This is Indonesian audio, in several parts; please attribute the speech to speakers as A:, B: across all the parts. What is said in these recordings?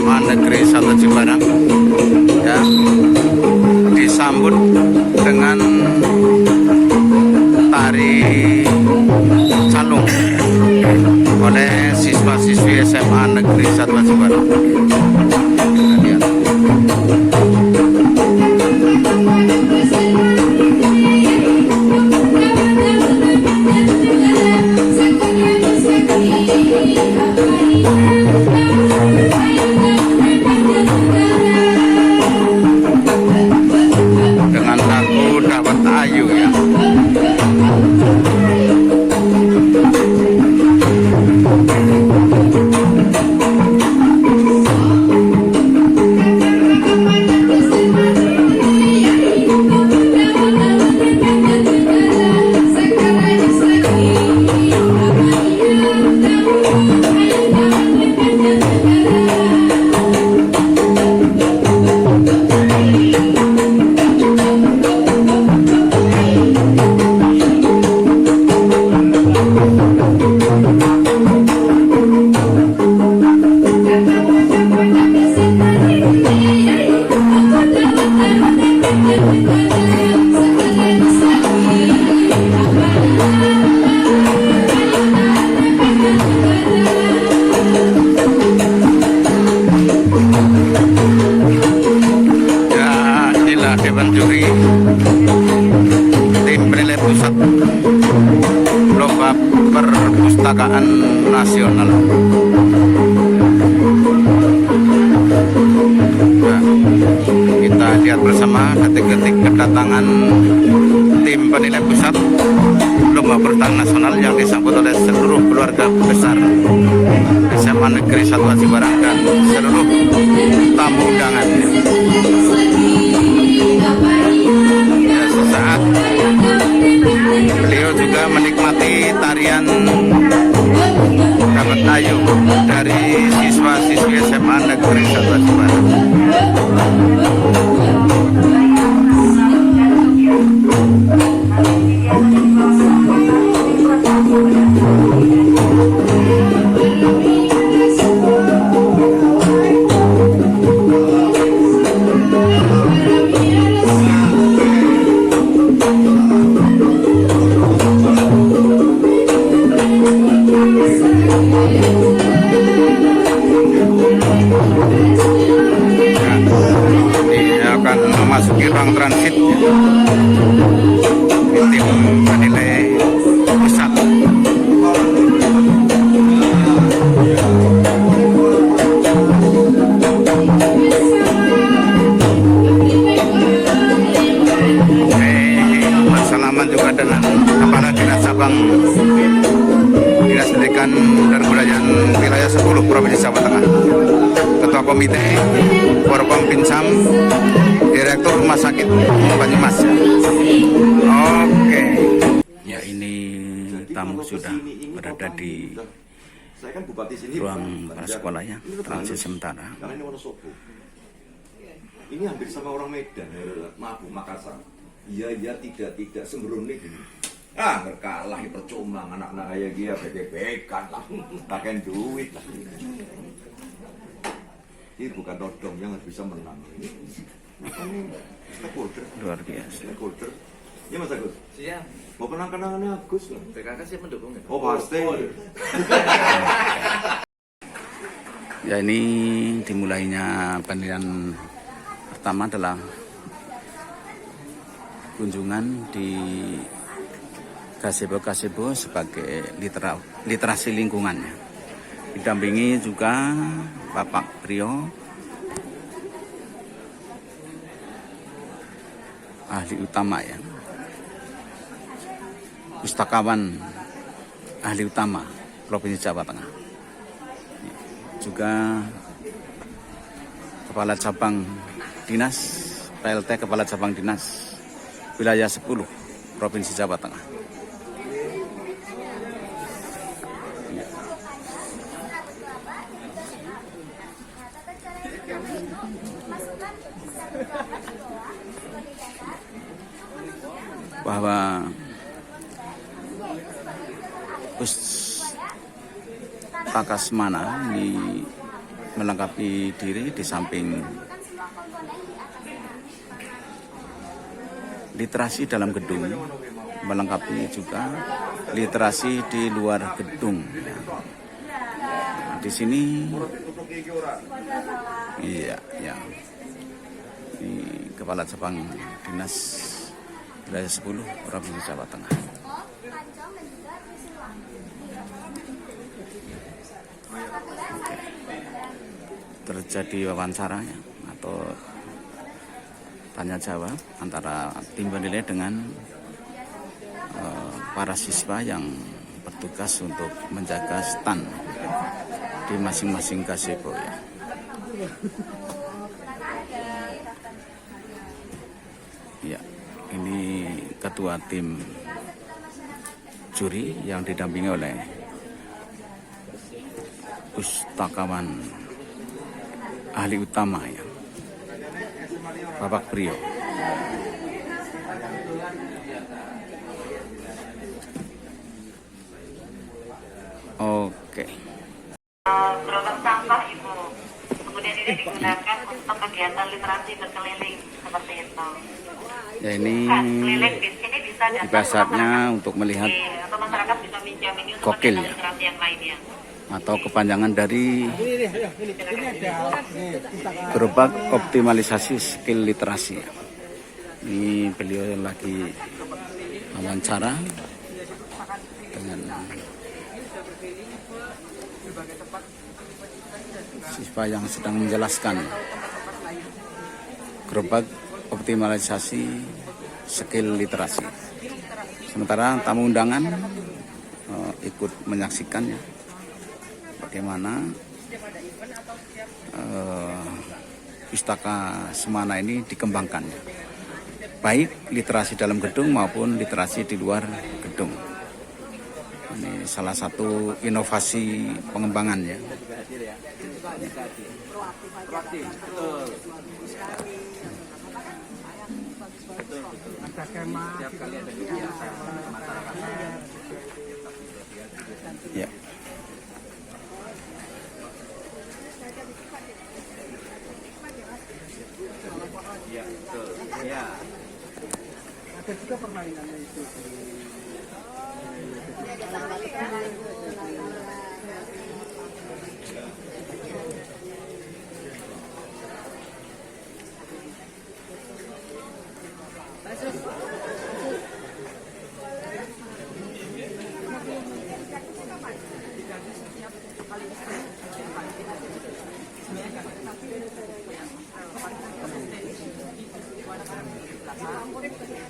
A: SMA Negeri 1 Cibarang ya, disambut dengan tari calung oleh siswa-siswi SMA Negeri 1 Cibarang. Lihat. Dengan lagu Dawet Ayu ya. Dewan Juri tim penilai pusat lomba perpustakaan nasional. Nah, kita lihat bersama detik-detik kedatangan tim penilai pusat lomba perpustakaan nasional yang disambut oleh seluruh keluarga besar SMA Negeri 1 Cibarang dan seluruh tamu undangan. Ya, sesaat beliau juga menikmati tarian Dawet Ayu dari siswa-siswi SMA Negeri 1 Cibarang. Memasuki ruang transit tim penilai pusat. Bersalaman juga dengan Kepala Dinas Cabang Dinas Pendidikan dan Kebudayaan Wilayah 10 Provinsi Jawa Tengah, Ketua Komite Forkom Pinsam, Direktur Rumah Sakit Banyumas. Oke. Ya, ini tamu sudah berada di ruang prasekolah ya, transit sementara.
B: Ini hampir sama orang Medan, Mabu, Makassar. Iya, tidak sembrono gini. Berkalah percuma anak-anak kayak dia bebek-bekan lah, pakai duit lah. Ini bukan todong yang bisa menang. Stakeholder.
A: Luar biasa.
B: Stakeholder. Ya Mas Agus?
C: Siap.
B: Mau kenang-kenangannya Agus loh.
C: PKK sih mendukung ya?
B: Oh pasti.
A: Ya, ini dimulainya penilaian pertama adalah kunjungan di gazebo sebagai literasi lingkungannya. Didampingi juga Bapak Priyo, ahli utama ya, pustakawan ahli utama Provinsi Jawa Tengah, juga Kepala Cabang Dinas PLT Kepala Cabang Dinas Wilayah 10 Provinsi Jawa Tengah. Bahwa Pustaka Semana di melengkapi diri di samping literasi dalam gedung, melengkapi juga literasi di luar gedung. Nah, di sini, iya, ya, ini Kepala Cabang Dinas Wilayah 10 Provinsi Jawa Tengah. Terjadi wawancara ya, atau tanya jawab antara tim penilai dengan para siswa yang bertugas untuk menjaga stand di masing-masing gazebo ya. Ya, ini ketua tim juri yang didampingi oleh pustakawan ahli utama ya, Bapak Priyo. Oke.
C: Gerobak sampah Ibu. Kemudian ini digunakan untuk kegiatan literasi berkeliling seperti itu.
A: Ya, ini
C: Keliling di sini bisa datang
A: biasanya untuk melihat
C: atau masyarakat bisa minjam ini untuk
A: kokil
C: kegiatan
A: ya,
C: literasi yang lainnya.
A: atau kepanjangan dari gerobak optimalisasi skill literasi. Ini beliau lagi wawancara dengan siswa yang sedang menjelaskan gerobak optimalisasi skill literasi. Sementara tamu undangan ikut menyaksikannya bagaimana Pustaka Semana ini dikembangkan, baik literasi dalam gedung maupun literasi di luar gedung. Ini salah satu inovasi pengembangan ya. Ya.
B: Ya, betul. Ya.
D: Ada juga permainannya itu.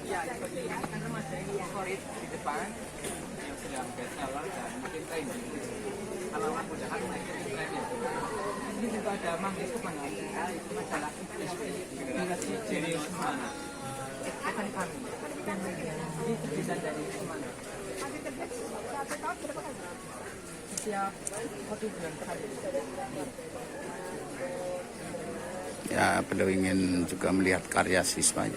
E: Ya, seperti ini kan masih favorit di depan yang sedang best seller dan mungkin trending. Kalau mudah-mudahan naikin trennya. Ini juga ada manggis kemana? Itu masalah inspirasi dari mana? Akan kami. Itu bisa dari mana? Setiap 1 bulan sekali.
A: Ya, beliau ingin juga melihat karya siswa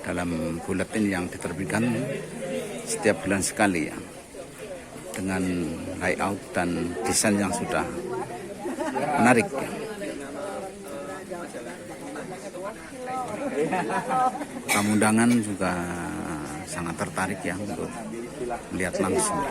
A: dalam buletin yang diterbitkan setiap bulan sekali ya, dengan layout dan desain yang sudah menarik ya. Tamu undangan juga sangat tertarik ya untuk melihat langsung.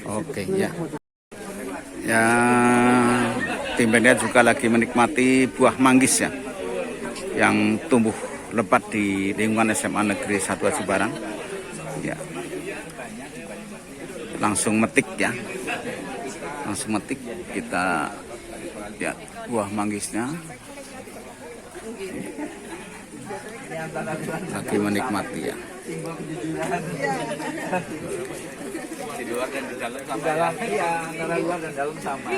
A: Oke ya. Ya, tim penilai juga lagi menikmati buah manggis ya, yang tumbuh lebat di lingkungan SMA Negeri 1 Cibarang. Ya, langsung metik ya, langsung metik, kita lihat buah manggisnya. Lagi menikmati ya.
E: Di luar dan di dalam sama. Di dalam ya, antara luar dan dalam sama.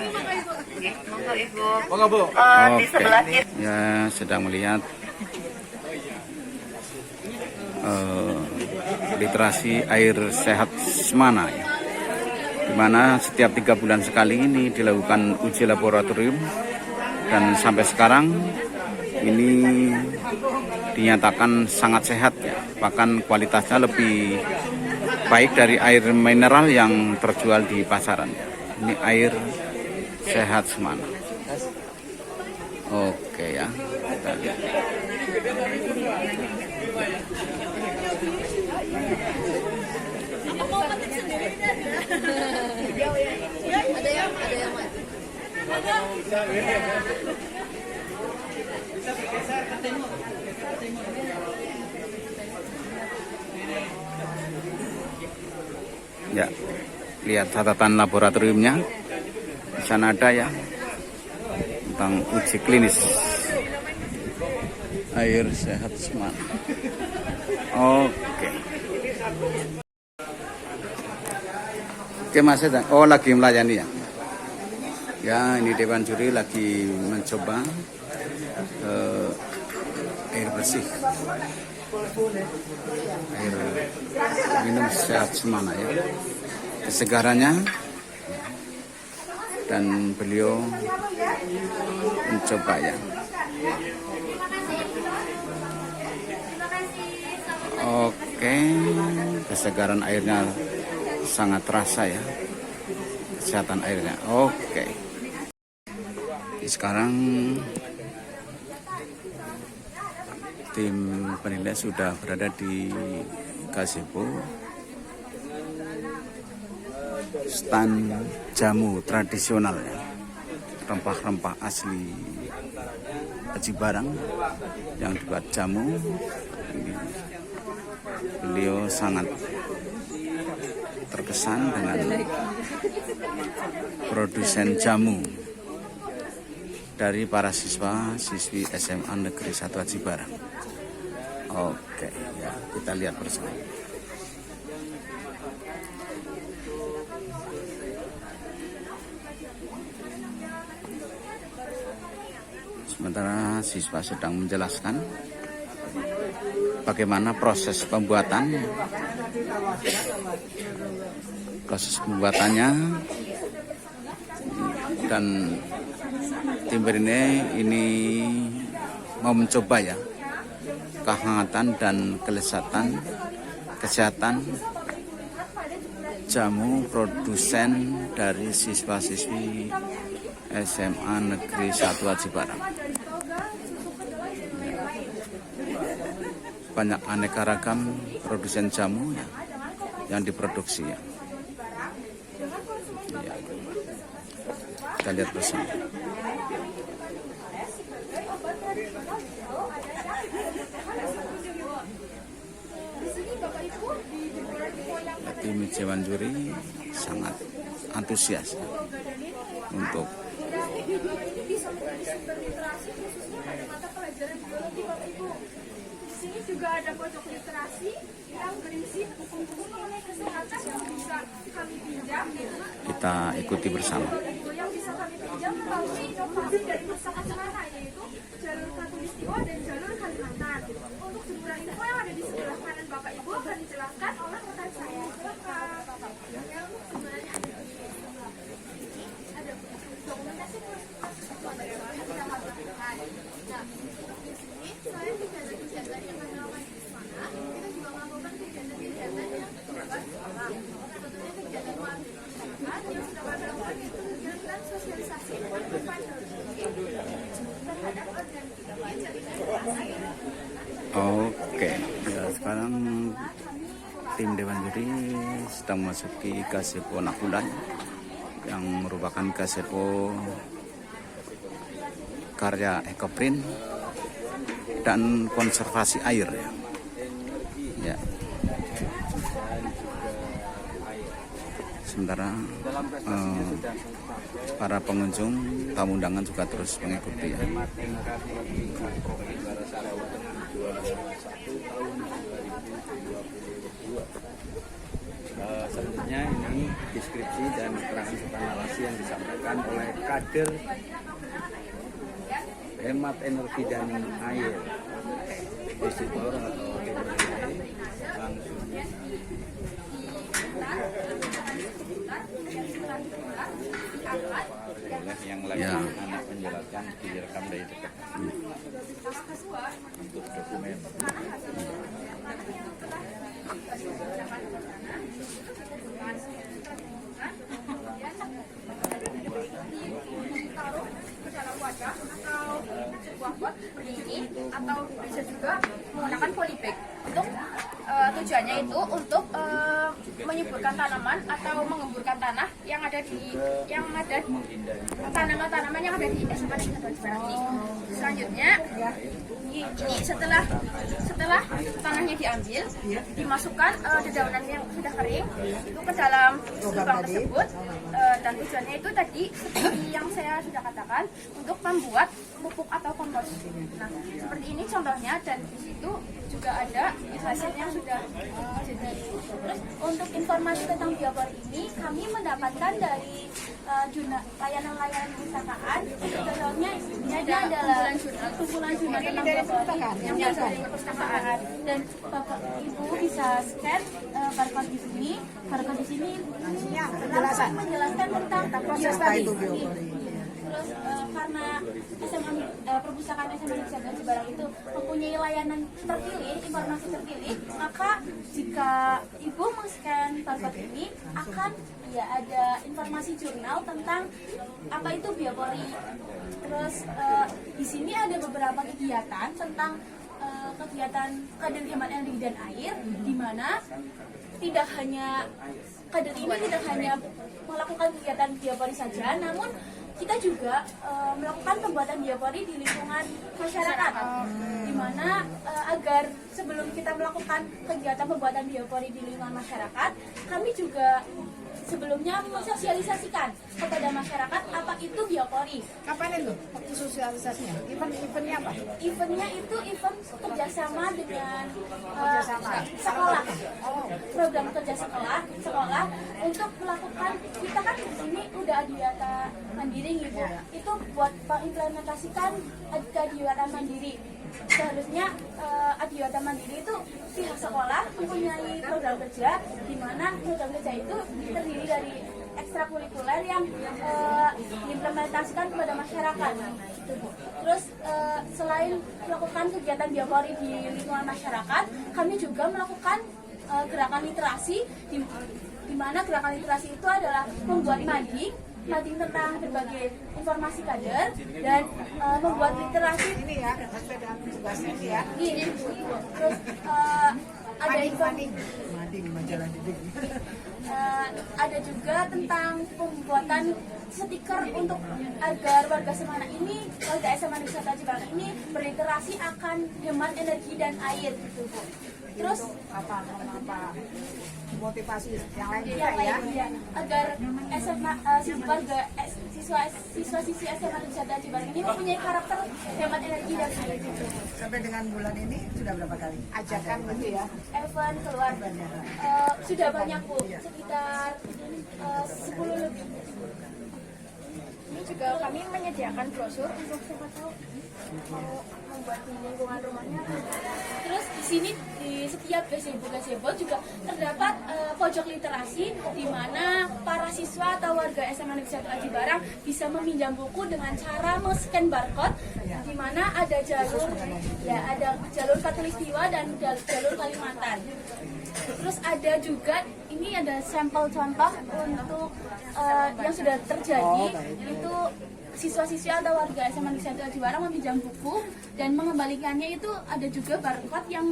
C: Monggo Ibu.
E: Monggo Bu.
C: Di sebelah kiri.
A: Ya, sedang melihat literasi air sehat Semana ya. Di mana setiap 3 bulan sekali ini dilakukan uji laboratorium dan sampai sekarang ini dinyatakan sangat sehat ya, bahkan kualitasnya lebih baik dari air mineral yang terjual di pasaran. Ini air sehat Semana. Oke ya, kita lihat. Ya, lihat catatan laboratoriumnya. Di sana ada ya tentang uji klinis air sehat Semana. Oke. Oke Mas, oh lagi melayani ya. Ya, ini Dewan Juri lagi mencoba air bersih, air minum sehat Semana ya, kesegarannya, dan beliau mencoba ya. Oke, kesegaran airnya sangat terasa ya, kesehatan airnya. Oke, sekarang tim penilai sudah berada di gazebo stand jamu tradisional ya, rempah-rempah asli Aji Barang yang dibuat jamu. Ini beliau sangat terkesan dengan produsen jamu dari para siswa-siswi SMA Negeri 1 Aji Barang. Oke, ya kita lihat bersama. Sementara siswa sedang menjelaskan bagaimana proses pembuatannya. Dan tim ini mau mencoba ya kehangatan dan kelezatan kesehatan jamu produsen dari siswa-siswi SMA Negeri 1 Aji Barang. Banyak aneka ragam produsen jamu ya, yang diproduksi ya. Ya. Kita lihat bersama. Tim Dewan Juri sangat antusias ya, untuk
F: di sini juga ada pojok literasi yang berisi buku-buku mengenai kesehatan yang bisa kami pinjam.
A: Kita ikuti bersama.
F: Yang bisa kami pinjam melalui inovasi dari masyarakat Semana, yaitu jalur Katulistiwa dan jalur Kalimantan. Untuk sejumlah info yang ada di sebelah kanan Bapak Ibu akan dijelaskan oleh rekan saya. Sebenarnya ada dokumentasi bagaimana kita melakukan. Nah, di sini selain kegiatan-kegiatan yang kami lakukan di Semana, kita juga melakukan kegiatan-kegiatan yang bebas sekolah. Tentunya kegiatan masyarakat yang sudah kami lakukan itu kegiatan sosialisasi penyuluhan terhadap organisasi jaringan air.
A: Oke, ya, sekarang tim Dewan Juri sedang memasuki gazebo Nakulan yang merupakan gazebo karya Ekoprint dan konservasi air ya. Ya. Sementara para pengunjung tamu undangan juga terus mengikuti ya.
E: Selanjutnya ini deskripsi dan keterangan serta narasi yang disampaikan oleh kader hemat energi dan air distributor atau DPRD
F: diputar, kemudian setelah diputar diangkat dan
G: yang lagi
A: Ya.
G: anak menjelaskan direkam dari dekat
F: tahap kedua
G: untuk dokumen.
F: mana hasil tanah yang telah digunakan di sana kemudian ditaruh ke dalam wadah atau sebuah pot seperti ini, atau bisa juga menggunakan polybag untuk tujuannya itu untuk menyuburkan tanaman atau mengemburkan tanah yang ada tanaman-tanaman yang ada di SMA Negeri 1 Cibarang ini. Selanjutnya ini setelah tanahnya diambil, dimasukkan dedaunan yang sudah kering itu ke dalam lubang tersebut, dan tujuannya itu tadi seperti yang saya sudah katakan untuk membuat pupuk atau kompos. Nah, seperti ini contohnya, dan di situ juga ada hasilnya sudah jadi. Terus untuk informasi tentang biopori ini kami mendapatkan dari layanan-layanan perpustakaan. Contohnya ini adalah kumpulan jurnal tentang biopori yang dari perpustakaan, dan Bapak Ibu bisa scan barcode di sini. Barcode di sini langsung menjelaskan tentang proses tadi. Terus karena perpustakaan SMA Negeri 1 Cibarang itu mempunyai layanan terpilih, informasi terpilih, maka jika Ibu men-scan barcode ini akan ada informasi jurnal tentang apa itu biopori. Terus di sini ada beberapa kegiatan tentang kegiatan kader hemat energi dan air, di mana tidak hanya kader ini tidak hanya melakukan kegiatan biopori saja, namun kita juga melakukan pembuatan biopori di lingkungan masyarakat, di mana agar sebelum kita melakukan kegiatan pembuatan biopori di lingkungan masyarakat, kami juga sebelumnya mensosialisasikan kepada masyarakat apa itu biopori.
D: Kapan itu waktu sosialisasinya? Eventnya apa?
F: Eventnya itu event kerjasama dengan sekolah, program kerja sekolah untuk melakukan, kita kan di sini udah adiwiyata mandiri gitu, itu buat mengimplementasikan adiwiyata mandiri. Seharusnya adiwiyata mandiri itu pihak sekolah mempunyai program kerja, di mana program kerja itu terdiri dari ekstrakurikuler yang diimplementasikan kepada masyarakat. Terus selain melakukan kegiatan biopori di lingkungan masyarakat, kami juga melakukan gerakan literasi, di mana gerakan literasi itu adalah membuat mading tentang berbagai informasi kader, dan membuat literasi
D: Ini ya, sesuai dengan tugas ini ya.
F: ini. Terus ada
D: Mading majalah didik.
F: ada juga tentang pembuatan stiker untuk agar warga Semarang ini, warga SMA Negeri 1 Cibarang ini berliterasi akan hemat energi dan air gitu, Bu. Terus
D: apa motivasi yang lain juga
F: yang
D: ya?
F: lainnya agar SMA siswa-siswi SMA Negeri 1 Cibarang ini mempunyai karakter hemat energi dan air gitu.
D: Sampai dengan bulan ini sudah berapa kali ajakan gitu ya?
F: Event keluar sudah banyak, Bu, sekitar 10 lebih. Ini juga kami menyediakan brosur untuk siapa tahu mau membuat di lingkungan rumahnya. Terus di sini di setiap gazebo juga terdapat pojok literasi, di mana para siswa atau warga SMA Negeri 1 Cibarang bisa meminjam buku dengan cara men-scan barcode, di mana ada jalur Katulistiwa dan jalur Kalimantan. Terus ada juga ini ada sampel contoh untuk yang sudah terjadi, itu siswa-siswi atau warga SMA Negeri 1 Cibarang meminjam buku dan mengembalikannya, itu ada juga barcode yang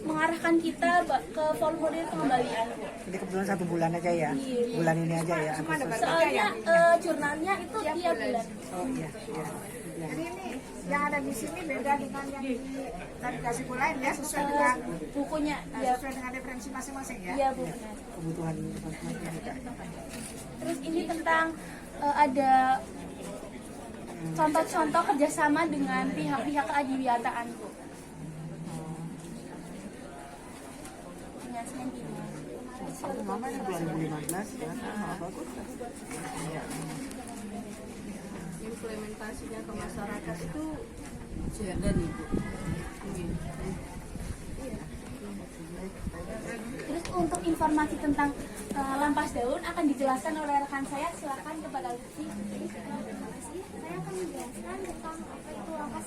F: mengarahkan kita ke formulir pengembalian.
D: Jadi kebetulan 1 bulan aja ya?
F: Iya.
D: Bulan ini aja ya?
F: Soalnya jurnalnya itu tiap bulan.
D: Oh iya. Jadi ini yang ada di sini beda dengan yang di navigasi lain ya, sesuai dengan
F: Bukunya, ya,
D: sesuai dengan referensi masing-masing ya?
F: iya, Bu, benar.
D: Kebutuhan juga.
F: Terus ini tentang ada contoh-contoh kerjasama dengan pihak-pihak keadiwiyataan, Bu. Dengan selanjutnya.
D: Mama yang 2015 ya, bagus.
H: Implementasinya ke masyarakat itu jalan Ibu.
F: Terus untuk informasi tentang lampas daun akan dijelaskan oleh rekan saya. Silakan kepada Lutfi. Terima kasih. Saya akan menjelaskan tentang apa itu lampas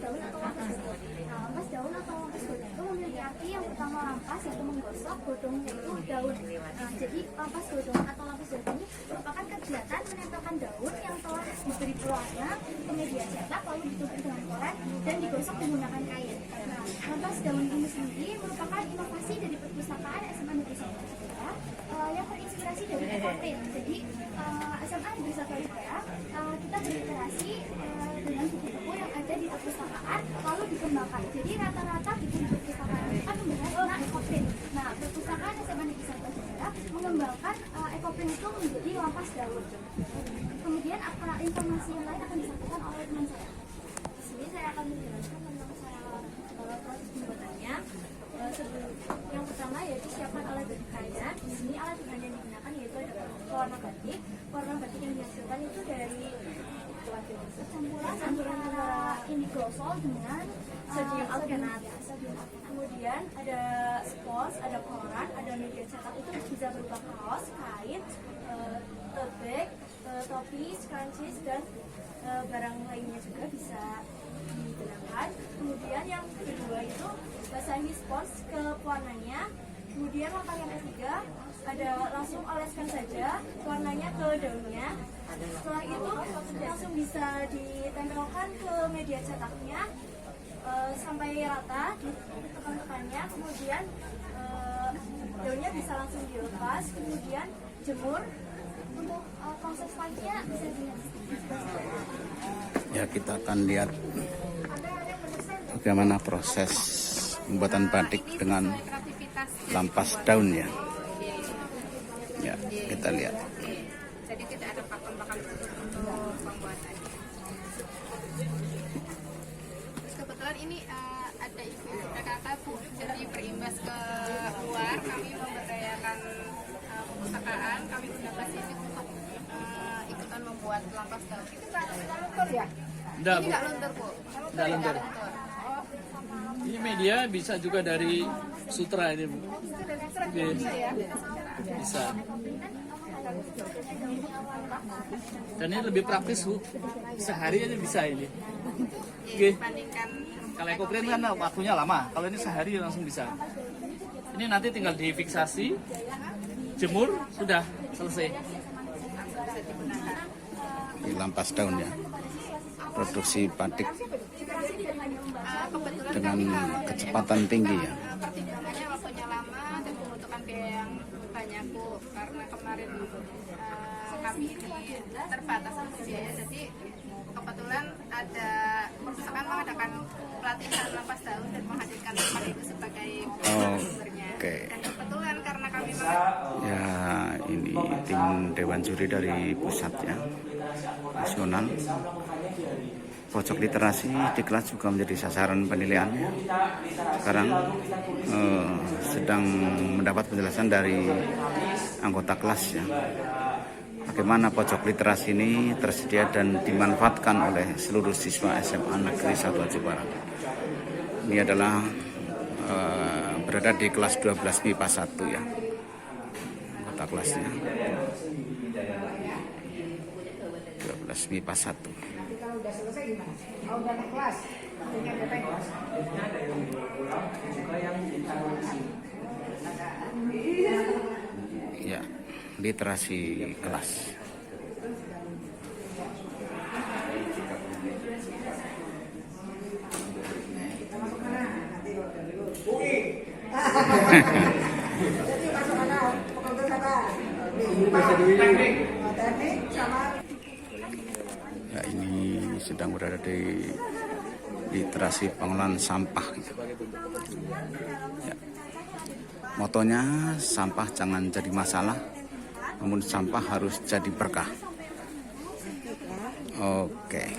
F: daun atau lampas godong. Nah, lampas daun atau lampas godong itu memiliki arti yang pertama lampas, yaitu menggosok, godong yaitu daun. Nah, jadi lampas godong atau lampas daun ini merupakan kegiatan menempelkan daun yang telah diberi pewarna ke media cetak lalu ditutup dengan koren dan digosok menggunakan kain. Nah, lampas daun ini sendiri merupakan inovasi dari perpustakaan SMA Negeri 1 Surabaya yang terinspirasi dari ekoprint. Jadi SMA Negeri 1 Surabaya kita berinteraksi dengan buku-buku yang ada di perpustakaan lalu dikembangkan. Jadi rata-rata buku di perpustakaan itu kan membahas tentang ekoprint. Nah, perpustakaan SMA Negeri 1 Surabaya mengembangkan ekoprint itu menjadi lampas daun. Kemudian informasi yang lain akan disampaikan oleh teman saya. Di sini saya akan menjelaskan tentang proses pembuatannya. Yang pertama yaitu siapkan alat batiknya. Di sini alat bahan yang digunakan yaitu ada warna batik. Warna batik yang dihasilkan itu dari campuran antara indigo sol dengan sodium alkanat. Kemudian ada spons, ada koran, ada media cetak itu bisa berupa kaos, kain, tote bag, topi, scrunchies dan barang lainnya juga bisa digunakan. Kemudian yang kedua itu basahi spons ke warnanya. Kemudian langkah yang ketiga ada langsung oleskan saja warnanya ke daunnya. Setelah itu langsung bisa ditempelkan ke media cetaknya sampai rata, ditekan-tekannya. Kemudian daunnya bisa langsung dilepas. Kemudian jemur. Untuk proses selanjutnya bisa dilihat.
A: Ya, kita akan lihat bagaimana proses pembuatan batik dengan lampas daun ya. Ya, kita lihat.
H: Jadi tidak ada pakem-pakem untuk pembuatannya. Terus kebetulan ini ada ibu kata Bu, jadi berimbas ke luar kami memberdayakan perpustakaan, kami gunakan sini untuk ikutan membuat lampas daun. Itu luntur ya?
E: Enggak,
H: Ini
E: Bu.
H: nggak luntur, Bu.
E: Enggak luntur. Ini media bisa juga dari sutra ini, Bu. Oke. Bisa. Dan ini lebih praktis, Bu. Sehari aja bisa ini. Oke.
H: Dibandingkan
E: Kalau ekoprint kan waktunya lama. Kalau ini sehari langsung bisa. Ini nanti tinggal difiksasi, jemur, sudah selesai.
A: Ini lampas daun ya. Produksi batik dengan kecepatan tinggi ya.
H: pertimbangannya waktunya lama dan membutuhkan biaya yang banyak, Bu, karena kemarin kami ini terbatas biaya, jadi kebetulan ada perpustakaan mengadakan pelatihan lampas daun dan menghadirkan tempat itu sebagai sumbernya.
A: Oke.
H: Dan kebetulan karena kami
A: Ya, ini tim Dewan Juri dari pusat ya, nasional. Pojok literasi di kelas juga menjadi sasaran penilaian. Sekarang sedang mendapat penjelasan dari anggota kelas ya. Bagaimana pojok literasi ini tersedia dan dimanfaatkan oleh seluruh siswa SMA Negeri 1 Aceh Barat. Ini adalah berada di kelas 12 MIPA 1 ya. Anggota kelasnya 12 MIPA 1.
D: Udah selesai gimana? Oh, udah naik kelas. Dengan BPS.
A: Ya, literasi kelas.
D: Jadi masuk mana? Pokoknya apa? Teknik sama.
A: Ya, ini sedang berada di literasi pengelolaan sampah gitu. Ya. Motonya sampah jangan jadi masalah, namun sampah harus jadi berkah. Oke.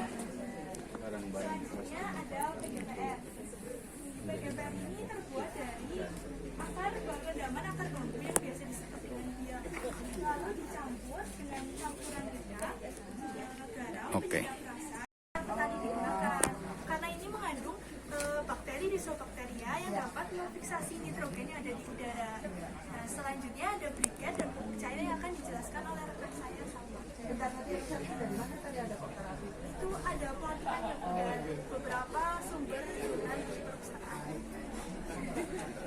A: Oke.
F: Karena ini mengandung bakteri disobakteria yang dapat memfiksasi nitrogen yang ada di udara. selanjutnya ada brigade dan pupuk cair yang akan dijelaskan oleh rekan saya sama. Itu ada pelatihan dan beberapa sumber dari perpustakaan.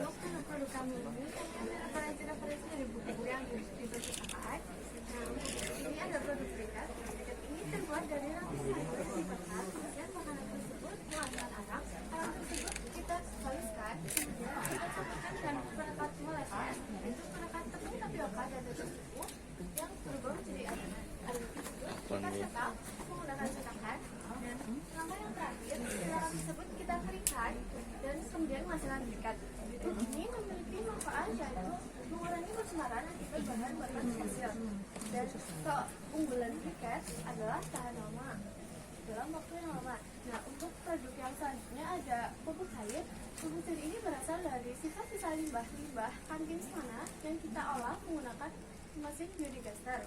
F: Untuk produk kami ini referensi dari buku yang di perpustakaan. Nah, ini ada produk brigade. Brigade ini terbuat dari lapisan yang dibakar, kemudian makanan tersebut dihasilkan arang tersebut kita haluskan, kemudian kita campurkan dengan perekat moleses, yaitu perekat tepung tapioka dan susu yang berubah menjadi adonan. Kita cetak menggunakan cetakan, dan langkah yang terakhir setelah tersebut kita keringkan dan kemudian menghasilkan brigade. Ini memiliki manfaat yaitu mengurangi pencemaran akibat bahan fosil, dan keunggulan brigade adalah tahan lama dalam waktu yang lama. Nah, untuk produk yang selanjutnya ada pupuk cair. Pupuk cair ini berasal dari sisa-sisa limbah kantin Semana yang kita olah menggunakan mesin biodigester.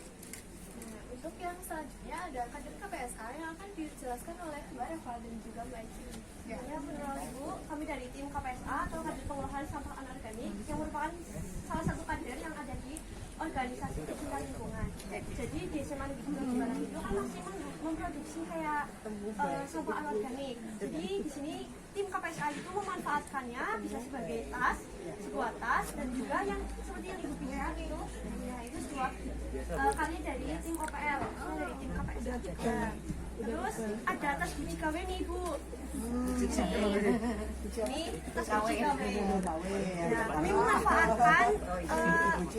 F: Nah, untuk yang selanjutnya ada kader KPSA yang akan dijelaskan oleh Mbak Reva dan juga Mbak Ici. Ya, perkenalkan Ibu, kami dari tim KPSA atau kader pengolahan sampah anorganik yang merupakan salah satu kader yang ada di organisasi pecinta lingkungan. Jadi di SMA Negeri Barang itu kan masih memproduksi kayak sampah anorganik. Jadi di sini tim KPSA itu memanfaatkannya bisa sebagai tas, sebuah tas, dan juga yang seperti yang Ibu lihat itu, ya itu sebuah karya dari tim OPL, dari tim KPSA juga. Terus ada tas Gucci KW nih Bu. Ini tas Gucci KW. Nah, kami memanfaatkan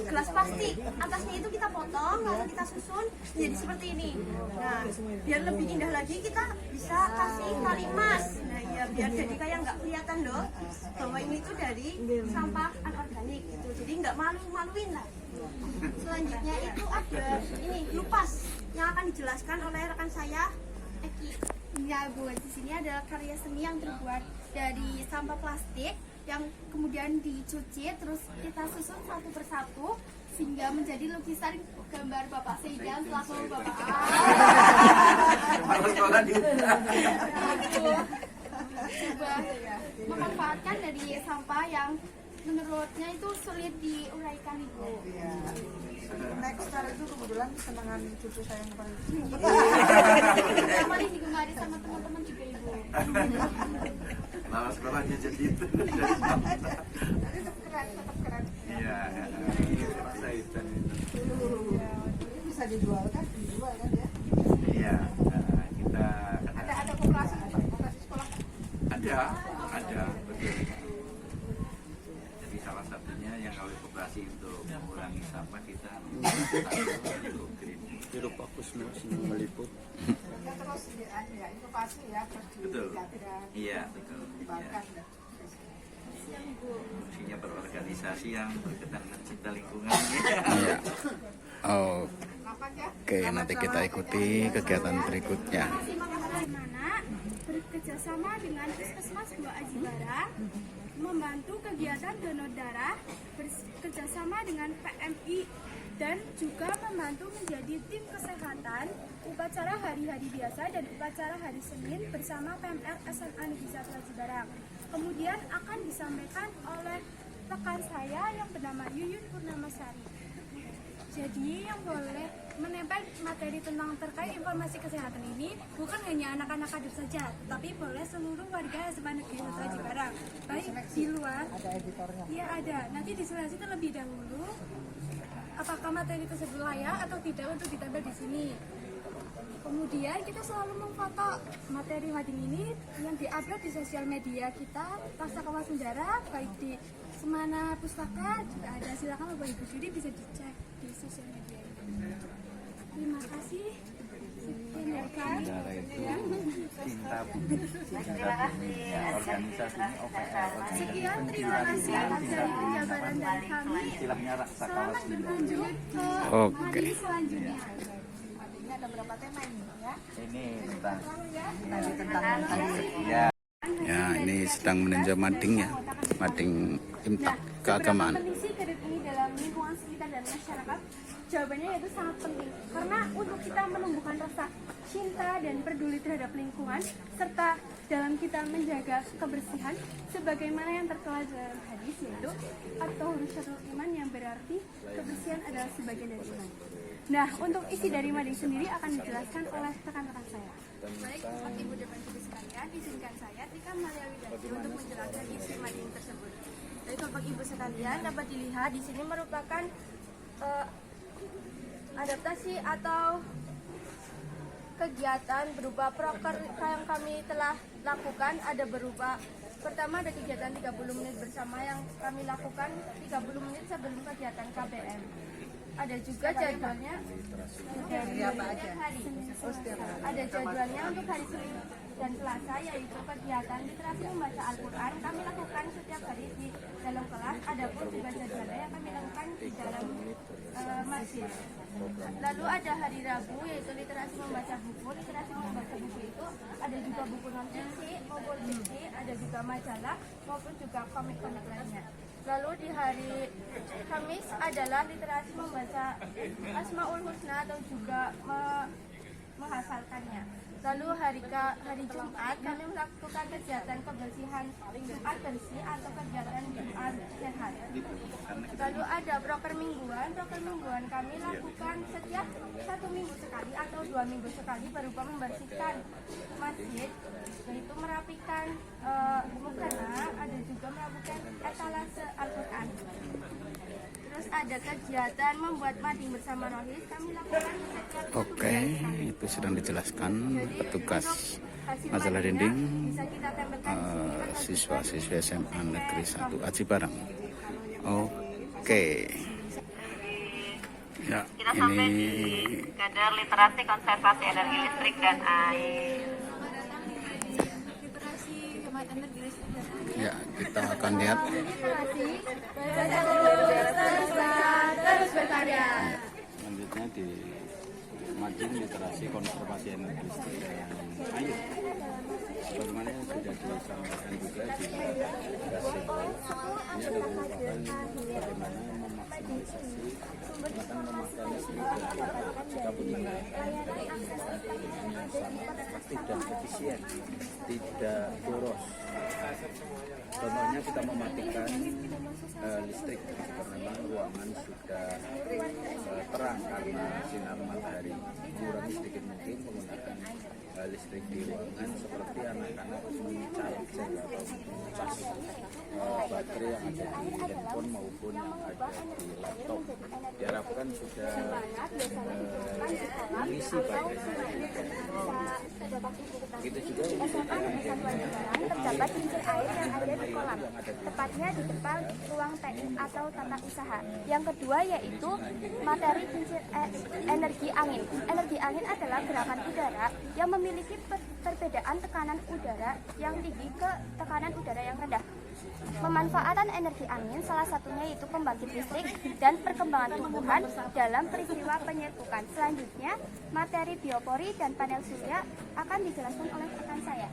F: gelas plastik. Atasnya itu kita potong, lalu kita susun jadi seperti ini. Nah, biar lebih indah lagi kita bisa kasih tali emas. Nah, ya biar jadi kayak nggak kelihatan loh bahwa ini tuh dari sampah anorganik gitu. Jadi nggak malu-maluin lah. Selanjutnya itu ada ini lupas yang akan dijelaskan oleh rekan saya Eki.
H: Ya Bu, di sini ada karya seni yang terbuat dari sampah plastik yang kemudian dicuci, terus kita susun satu persatu sehingga menjadi lukisan gambar Bapak Seidan selaku Bapak A. Coba memanfaatkan dari sampah yang menurutnya itu sulit diuraikan Ibu.
D: Next star itu kebetulan kesenangan cucu saya yang paling
H: Yang paling digemari sama teman-teman juga Ibu.
B: Nama sekolahnya jadi itu.
D: tapi tetap keren.
B: Iya, saya itu.
D: Ini bisa dijual kan ya?
B: Iya, kita
D: Ada koperasi sekolah.
B: ada, betul. Jadi salah satunya yang kalau koperasi untuk mengurangi sampah kita green.
G: Hidup aku senang meliput.
D: Ya terus ya inovasi ya terus
B: Betul.
D: tidak
B: Iya, betul.
D: dikembangkan.
B: Iya. Fungsinya berorganisasi yang berkaitan dengan cinta lingkungan.
A: Iya. Oke, nanti kita ikuti kegiatan berikutnya.
H: Mana bekerjasama dengan Puskesmas Gua Aji Barang membantu kegiatan donor darah, bekerjasama dengan PMI dan juga membantu menjadi tim kesehatan upacara hari-hari biasa dan upacara hari Senin bersama PMR SMA Negeri 1 Aji Barang. Kemudian akan disampaikan oleh rekan saya yang bernama Yuyun Purnamasari. Jadi yang boleh menempel materi tentang terkait informasi kesehatan ini bukan hanya anak-anak kader saja, tapi boleh seluruh warga SMA Negeri 1 Aji Barang. Baik di luar,
D: Ada editornya.
H: ya ada. Nanti disusun terlebih dahulu apakah materi tersebut layak atau tidak untuk ditempel di sini. Kemudian kita selalu memfoto materi-materi ini yang diupload di sosial media kita, Rasa Kawas Menjara, baik di Semana Pustaka juga ada. Silakan Bapak Ibu Juri bisa dicek di sosial media ini. Terima kasih. Sekian dari kami.
G: Darah itu cinta bumi ya, organisasinya OPL.
H: Sekian, terima kasih atas dari penjabaran dari kami.
G: Istilahnya Rasa Kawas
H: Selamat berlanjut ke
A: Oke.
H: materi selanjutnya.
D: Ini ada berapa tema ini ya?
G: Ini tentang
D: Tadi tentang tadi.
G: ya
A: Ya, ini sedang meninjau mading ya, mading imtak keagamaan.
H: Seberapa penting sih kredit ini dalam lingkungan
F: sekitar dan masyarakat? Jawabannya yaitu sangat penting, karena untuk kita menumbuhkan rasa cinta dan peduli terhadap lingkungan serta dalam kita menjaga kebersihan sebagaimana yang tertera dalam hadis, yaitu at-tahuru syatrul iman, yang berarti kebersihan adalah sebagian dari iman. Nah, untuk isi dari mading sendiri akan dijelaskan oleh rekan-rekan saya.
H: Baik, Bapak Ibu dan Ibu sekalian, izinkan saya Tika Maria Widati untuk menjelaskan isi mading tersebut. Jadi Bapak Ibu sekalian dapat dilihat di sini merupakan adaptasi atau kegiatan berupa proker yang kami telah lakukan. Ada berupa, pertama ada kegiatan 30 menit bersama yang kami lakukan 30 menit sebelum kegiatan KBM. Ada juga jadwalnya dari hari. Ada jadwalnya untuk hari Senin dan Selasa, yaitu kegiatan literasi membaca Al-Quran kami lakukan setiap hari di dalam kelas. Adapun juga jadwalnya yang kami lakukan di dalam masjid. Lalu ada hari Rabu, yaitu literasi membaca buku. Literasi membaca buku itu ada juga buku non fiksi maupun fiksi, ada juga majalah maupun juga komik-komik lainnya. Lalu di hari Kamis adalah literasi membaca Asmaul Husna atau juga menghafalkannya. Lalu hari Jumat kami melakukan kegiatan kebersihan Jumat bersih atau kegiatan Jumat sehat. Lalu ada proker mingguan. Proker mingguan kami lakukan setiap 1 minggu sekali atau 2 minggu sekali berupa membersihkan masjid, yaitu merapikan mukena, ada juga melakukan etalase Al-Quran. Terus ada kegiatan membuat mading bersama rohis kami lakukan setiap 1
A: Oke, itu sedang dijelaskan petugas majalah dinding siswa-siswi SMA Negeri 1 Aji Barang. Oke. Ya,
C: Kita sampai
A: ini
C: di kadar literasi konservasi energi listrik dan air.
A: ya kita akan lihat
F: terus berkarya.
G: Selanjutnya di mading literasi konservasi energi listrik dan air. Sebagaimana yang sudah disampaikan juga di tugas sebelumnya, ini adalah merupakan bagaimana memaksimalisasi pemakaian listrik jika menggunakan dengan yang sangat efektif dan efisien, tidak boros. Contohnya kita mematikan listrik jika memang ruangan sudah terang karena sinar matahari, mengurangi sedikit mungkin penggunaan listrik di ruangan, seperti anak-anak mencas baterai yang ada di handphone maupun yang ada di laptop. Diharapkan sudah mengisi baterai. Begitu juga
F: Terdapat kincir air yang ada di kolam, tepatnya di depan ruang TI atau tata usaha. Yang kedua yaitu materi kincir energi angin. Energi angin adalah gerakan udara yang memiliki perbedaan tekanan udara yang tinggi ke tekanan udara yang rendah. Pemanfaatan energi angin salah satunya yaitu pembangkit listrik dan perkembangan tumbuhan dalam peristiwa penyerbukan. Selanjutnya, materi biopori dan panel surya akan dijelaskan oleh rekan saya.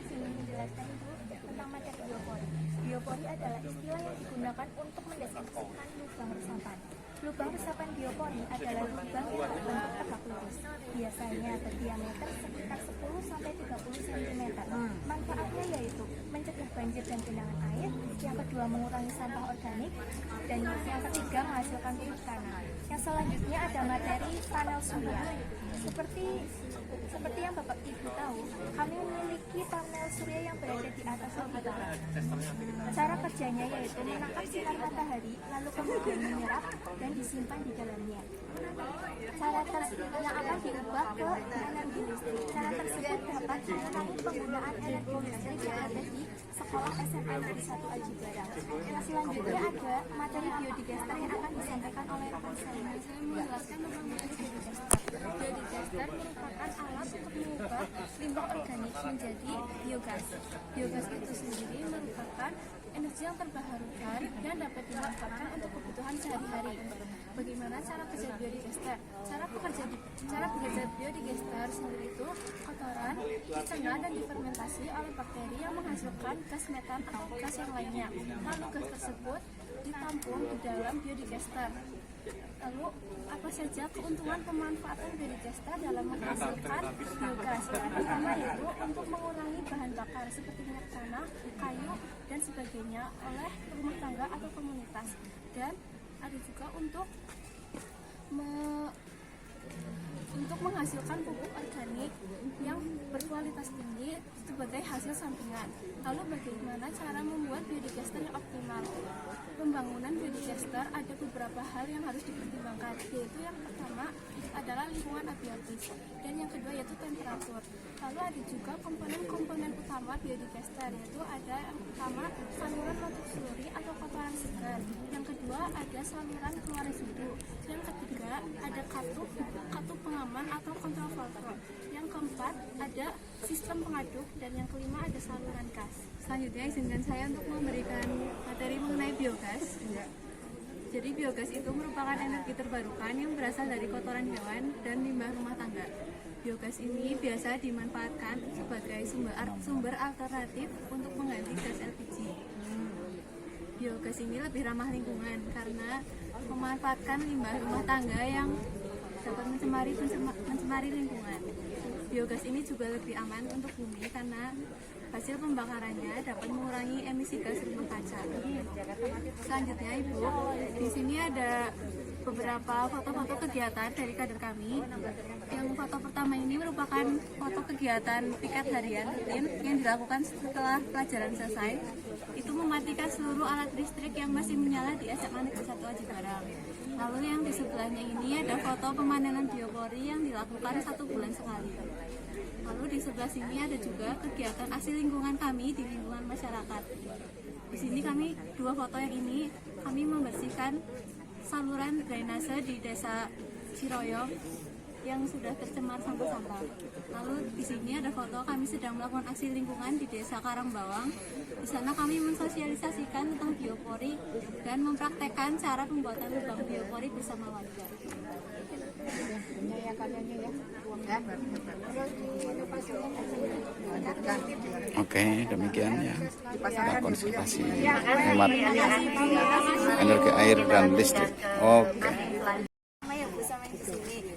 F: Saya menjelaskan tentang materi biopori. Biopori adalah istilah yang digunakan untuk mendeskripsikan lubang resapan. Lubang resapan biopori adalah lubang yang berbentuk tegak lurus, biasanya berdiameter sekitar 10-30 cm. Manfaatnya yaitu mencegah banjir dan genangan air, yang kedua mengurangi sampah organik, dan yang ketiga menghasilkan pupuk tanah. Yang selanjutnya ada materi panel surya. Seperti yang Bapak Ibu tahu, kami memiliki panel surya yang berada di atas lubang. Cara kerjanya yaitu menangkap sinar matahari, lalu kemudian menyerap dan disimpan di dalamnya. Cara yang akan diubah ke energi listrik. Cara tersebut dapat mengurangi penggunaan energi listrik yang ada di sekolah SMA Negeri 1 Aji Barang. Selanjutnya ada materi biodigester yang akan disampaikan oleh rekan saya. Saya menjelaskan tentang materi biodigester. Biodigester merupakan alat untuk mengubah limbah organik menjadi biogas. Biogas itu sendiri merupakan energi yang terbarukan dan dapat dimanfaatkan untuk kebutuhan sehari-hari. Bagaimana cara kerja biodigester? Cara bekerja biodigester sendiri itu kotoran dicerna dan difermentasi oleh bakteri yang menghasilkan gas metan atau gas yang lainnya. Lalu gas tersebut ditampung di dalam biodigester. Lalu apa saja keuntungan pemanfaatan biodigester dalam menghasilkan biogas? Pertama yaitu untuk mengurangi bahan bakar seperti minyak tanah, kayu, dan sebagainya oleh rumah tangga atau komunitas. Dan ada juga untuk menghasilkan pupuk organik yang berkualitas tinggi sebagai hasil sampingan. Lalu bagaimana cara membuat biodigester yang optimal? Pembangunan biodigester ada beberapa hal yang harus dipertimbangkan, yaitu yang pertama adalah lingkungan abiotis, dan yang kedua yaitu temperatur. Lalu ada juga komponen-komponen utama biodigester, yaitu ada yang pertama saluran lotus slurry atau kotoran segar, yang kedua ada saluran keluar residu, yang ketiga ada katup pengaman atau kontrol filter, yang keempat ada sistem pengaduk, dan yang kelima ada saluran gas. Selanjutnya izinkan saya untuk memberikan materi mengenai biogas. Jadi biogas itu merupakan energi terbarukan yang berasal dari kotoran hewan dan limbah rumah tangga. Biogas ini biasa dimanfaatkan sebagai sumber alternatif untuk mengganti gas LPG. Biogas ini lebih ramah lingkungan karena memanfaatkan limbah rumah tangga yang dapat mencemari lingkungan. Biogas ini juga lebih aman untuk bumi karena hasil pembakarannya dapat mengurangi emisi gas rumah kaca. Selanjutnya Ibu, di sini ada beberapa foto-foto kegiatan dari kader kami. Yang foto pertama ini merupakan foto kegiatan piket harian rutin yang dilakukan setelah pelajaran selesai. Itu mematikan seluruh alat listrik yang masih menyala di SMA Negeri 1 Aji Barang. Lalu yang di sebelahnya ini ada foto pemanenan biopori yang dilakukan 1 bulan sekali. Lalu di sebelah sini ada juga kegiatan asli lingkungan kami di lingkungan masyarakat. Di sini kami dua foto yang ini kami membersihkan saluran drainase di Desa Ciroyong yang sudah tercemar sampah-sampah. Lalu di sini ada foto kami sedang melakukan aksi lingkungan di Desa Karangbawang. Di sana kami mensosialisasikan tentang biopori dan mempraktekkan cara pembuatan lubang biopori bersama warga.
A: Oke, demikian ya konservasi hemat energi air dan listrik. Oke.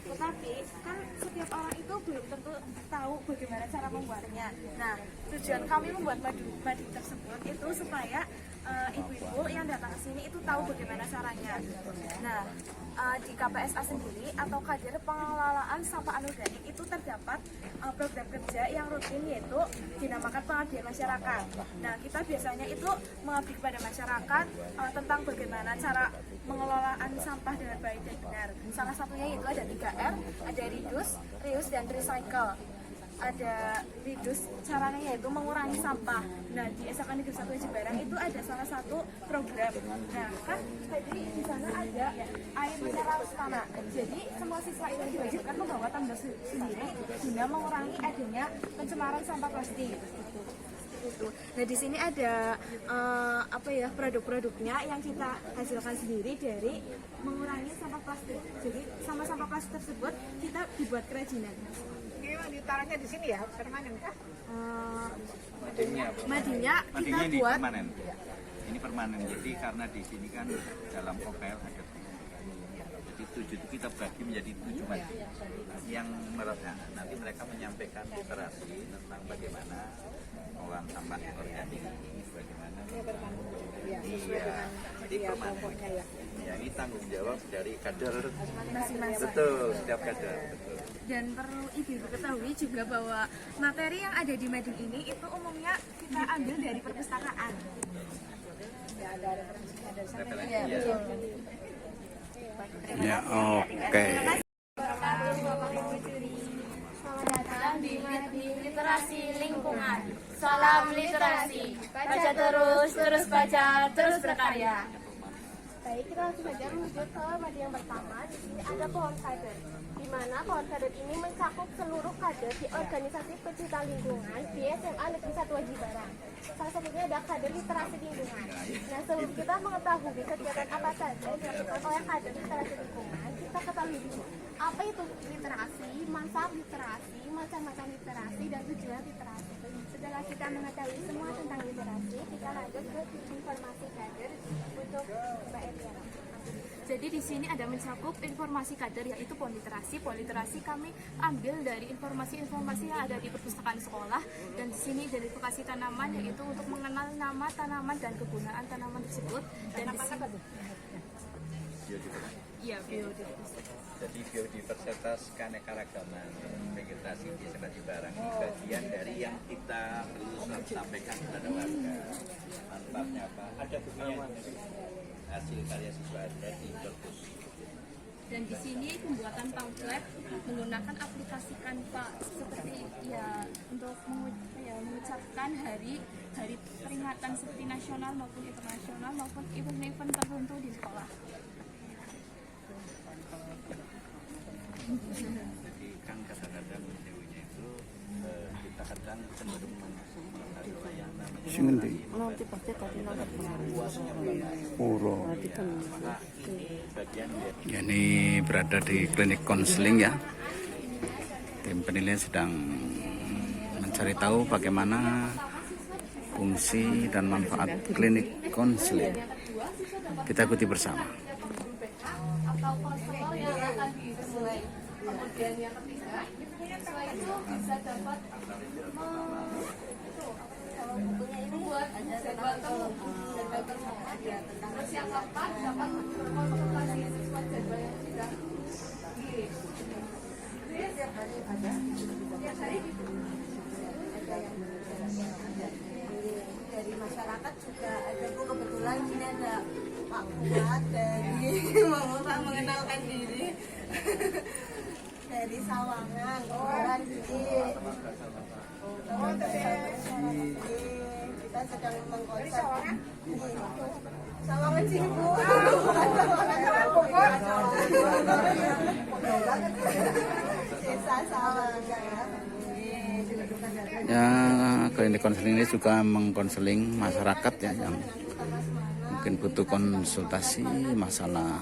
D: Tetapi kan setiap orang itu belum tentu tahu bagaimana cara membuatnya. Nah, tujuan kami membuat madu tersebut itu supaya ibu-ibu yang datang ke sini itu tahu bagaimana caranya. Nah, di KPSA sendiri atau kader pengelolaan sampah anorganik itu terdapat program kerja yang rutin, yaitu dinamakan pengabdian masyarakat. Nah, kita biasanya itu mengabdi kepada masyarakat tentang bagaimana cara pengelolaan sampah dengan baik dan benar. Salah satunya yaitu ada 3R, ada reuse, dan recycle. Ada reduce, caranya yaitu mengurangi sampah. Nah, di SMA Negeri 1 Aji Barang itu ada salah satu program. Nah, kan tadi di sana ada air mineral tanah. Jadi semua siswa itu diwajibkan membawa tumbler sendiri guna mengurangi adanya pencemaran sampah plastik. Nah, di sini ada produk-produknya yang kita hasilkan sendiri dari mengurangi sampah plastik. Jadi sama sampah plastik tersebut kita dibuat kerajinan. Ini ditaruhnya di sini ya, permanen kah? Madinya kita
I: ini
D: buat
I: permanen. Ini permanen. Jadi karena di sini kan dalam OKL ada 7. Jadi 7 itu kita bagi menjadi 7 madi. Yang nanti mereka menyampaikan literasi tentang bagaimana mengolah sampah organik ini, bagaimana. Iya, jadi permanen. Ya, ini tanggung jawab dari kader
D: masing-masing.
I: Betul, setiap kader. Betul.
D: Dan perlu ibu ketahui juga bahwa materi yang ada di Mading ini itu umumnya kita ambil dari perpustakaan.
A: Ya, oke.
F: Selamat datang di Literasi Lingkungan. Salam literasi. Baca terus baca, terus berkarya. Baik, kita langsung saja menuju ke madi yang pertama. Di sini ada pohon kader, di mana pohon kader ini mencakup seluruh kader di organisasi pecinta lingkungan di SMA Negeri 1 Aji Barang. Salah satunya ada kader literasi lingkungan. Nah, sebelum kita mengetahui kegiatan apa saja yang dilakukan oleh kader literasi lingkungan, kita ketahui dulu apa itu literasi, manfaat literasi, macam-macam literasi, dan tujuan literasi. Setelah kita mengetahui semua tentang literasi, kita lanjut ke informasi kader untuk
D: Jadi di sini ada mencakup informasi kader yaitu politerasi. Politerasi kami ambil dari informasi-informasi yang ada di perpustakaan sekolah, dan di sini identifikasi tanaman yaitu untuk mengenal nama tanaman dan kegunaan tanaman tersebut. Dan di sini biodiversitas.
I: Jadi biodiversitas keanekaragaman vegetasi di Selat Barang ini bagian dari yang kita perlu sampaikan kepada warga. Manfaatnya apa? Ada bukunya hasil karya siswa ada di perpus.
D: Dan di sini pembuatan pamflet menggunakan aplikasi Canva seperti ya untuk mengucapkan hari peringatan seperti nasional maupun internasional maupun event-event tertentu di sekolah.
I: Jadi kan kadang-kadang dewinya itu kita kadang cenderung menghargai yang namanya
A: Puro.
I: maka ini bagian dari
A: Ya, ini berada di klinik konseling ya. Tim penilaian sedang mencari tahu bagaimana fungsi dan manfaat klinik konseling. Kita ikuti bersama.
D: Atau kolesterol yang akan diisuai. Kemudian yang ketiga, setelah itu bisa dapat membuat jadwal termohon. Terus yang keempat dapat berkonsultasi sesuai jadwal yang sudah dikirim. Setiap hari ada. Setiap hari
F: Dari masyarakat juga ada, Bu, kebetulan ini ada Pak Kuat dari Pak mengenalkan diri dari Sawangan, kebetulan kita sedang mengkonsep Sawangan sini, Bu. Desa Sawangan.
A: Ya, klinik konseling ini juga mengkonseling masyarakat ya yang mungkin butuh konsultasi masalah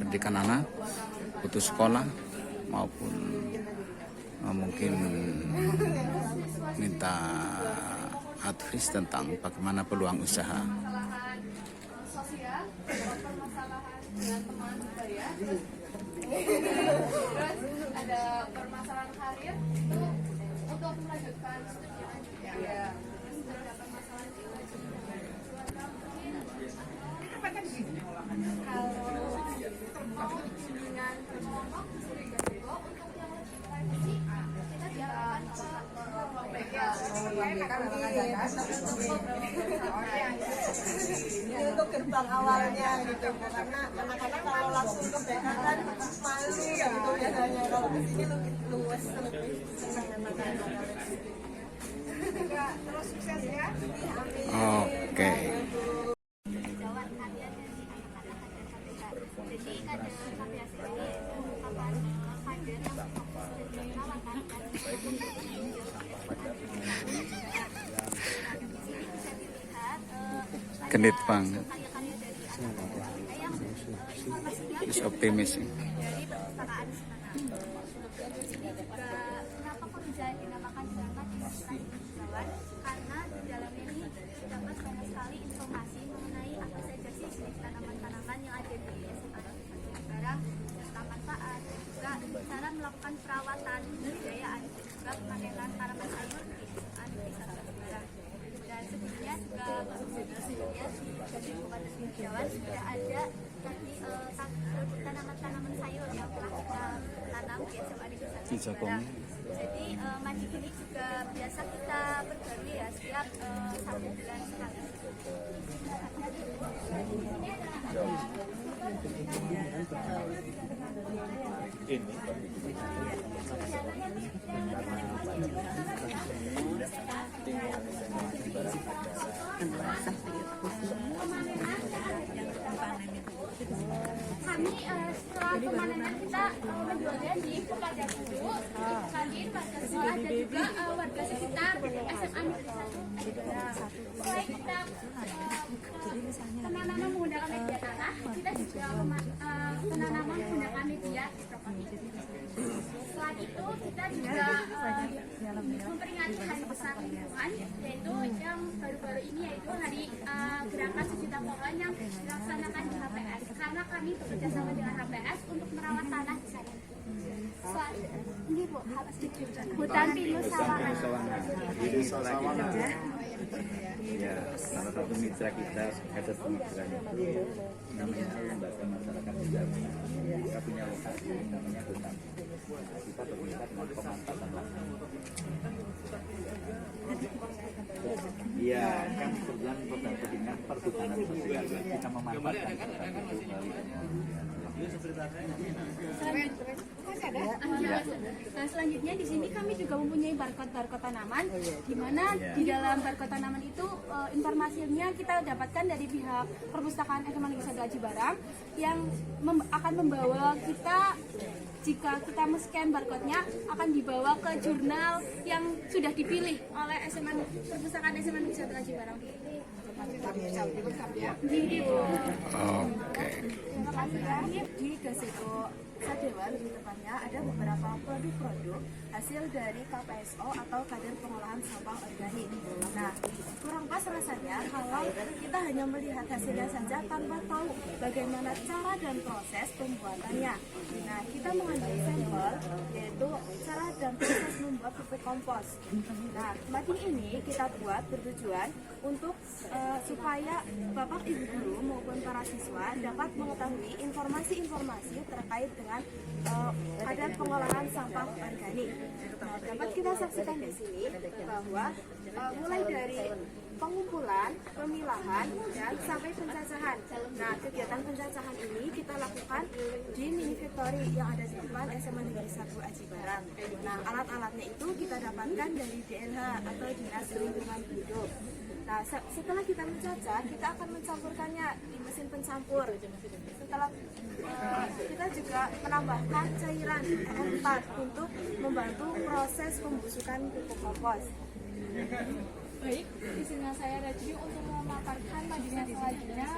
A: pendidikan anak, putus sekolah maupun mungkin minta advice tentang bagaimana peluang usaha.
D: sosial, permasalahan dengan teman saya. Terus ada permasalahan karir itu untuk melanjutkan studi lanjutnya. Ya. Terus ada permasalahan keluarga mungkin kalau bimbingan termohon sehingga juga untuk yang lebih lanjut kita diarahkan
F: ini untuk gerbang awalnya gitu, karena anak-anak kalau langsung ke BK kan malu gitu biasanya, kalau di sini lebih luas, lebih senang anak-anak. Terus sukses ya.
A: Oke.
D: jawab karya dari anak-anak KPK. Jadi ada KPK ini merupakan kader yang menawarkan
A: Genit banget.
D: karya-karya dari anak-anak KPK yang informasinya
A: Terus optimis.
D: dari perpustakaan Semarang. Terus ini juga kenapa kok dinamakan Jalan Jawan? Karena di dalamnya ini terdapat banyak sekali informasi mengenai apa saja sih jenis tanaman-tanaman yang ada di SMA Barang, serta manfaat, dan juga cara melakukan perawatan, budidayaan, dan juga pemanenan tanaman sayur di SMA Desa Barang. Dan sebelumnya juga sebelumnya dari Kabupaten Jawa sudah ada tadi tanaman-tanaman sayur yang telah kita tanam di SMA Desa Barang. Jadi madik ini juga biasa kita perbarui ya setiap 1 bulan sekali. Kami setelah pemanenan kita menjualnya di kepada guru, kami mahasiswa dan juga warga sekitar SMA Negeri 1. Selain kita penanaman menggunakan media tanah, kita juga penanaman menggunakan media hidroponik. Selain itu kita juga memperingati hari besar lingkungan, yaitu yang
F: baru-baru ini yaitu hari gerakan sejuta pohon yang dilaksanakan di HPS karena kami bekerja sama dengan HPS untuk merawat tanah di sana. Ini Bu, hutan pinus sawangan.
I: Ya, salah satu mitra kita ada pemikiran namanya lembaga masyarakat sejahtera. Kita punya lokasi namanya hutan. Kita berminat dengan pemanfaatan lahan. Iya, kan kebetulan program dengan perhutanan sosial kita memanfaatkan hutan itu
F: Nah, selanjutnya di sini kami juga mempunyai barcode tanaman, di mana di dalam barcode tanaman itu informasinya kita dapatkan dari pihak Perpustakaan SMA Negeri 1 Aji Barang yang akan membawa kita, jika kita men-scan barcode-nya, akan dibawa ke jurnal yang sudah dipilih oleh Perpustakaan SMA Negeri 1 Aji Barang. Gini Bu.
A: Oke.
D: Terima kasih ya. Di Gaseto Sadewa lebih tepatnya ada beberapa produk-produk hasil dari KPSO atau kader pengolahan sampah organik. Nah, kurang pas rasanya kalau kita hanya melihat hasilnya saja tanpa tahu bagaimana cara dan proses pembuatannya. Nah, kita mengambil sampel yaitu cara dan proses membuat pupuk kompos. Nah, makin ini kita buat bertujuan untuk supaya Bapak Ibu guru maupun para siswa dapat mengetahui informasi-informasi terkait dengan kadar pengolahan sampah organik. Nah, dapat kita saksikan di sini bahwa mulai dari pengumpulan, pemilahan, dan sampai pencacahan. Nah, kegiatan pencacahan ini kita lakukan di mini factory yang ada di depan SMA Negeri 1 Aji Barang. Nah, alat-alatnya itu kita dapatkan dari DLH atau Dinas Lingkungan Hidup. Nah, setelah kita mencacah, kita akan mencampurkannya di mesin pencampur. Setelah kita juga menambahkan cairan empat untuk membantu proses pembusukan pupuk kompos.
F: Baik, izinnya saya Rajvi untuk memaparkan majelis selanjutnya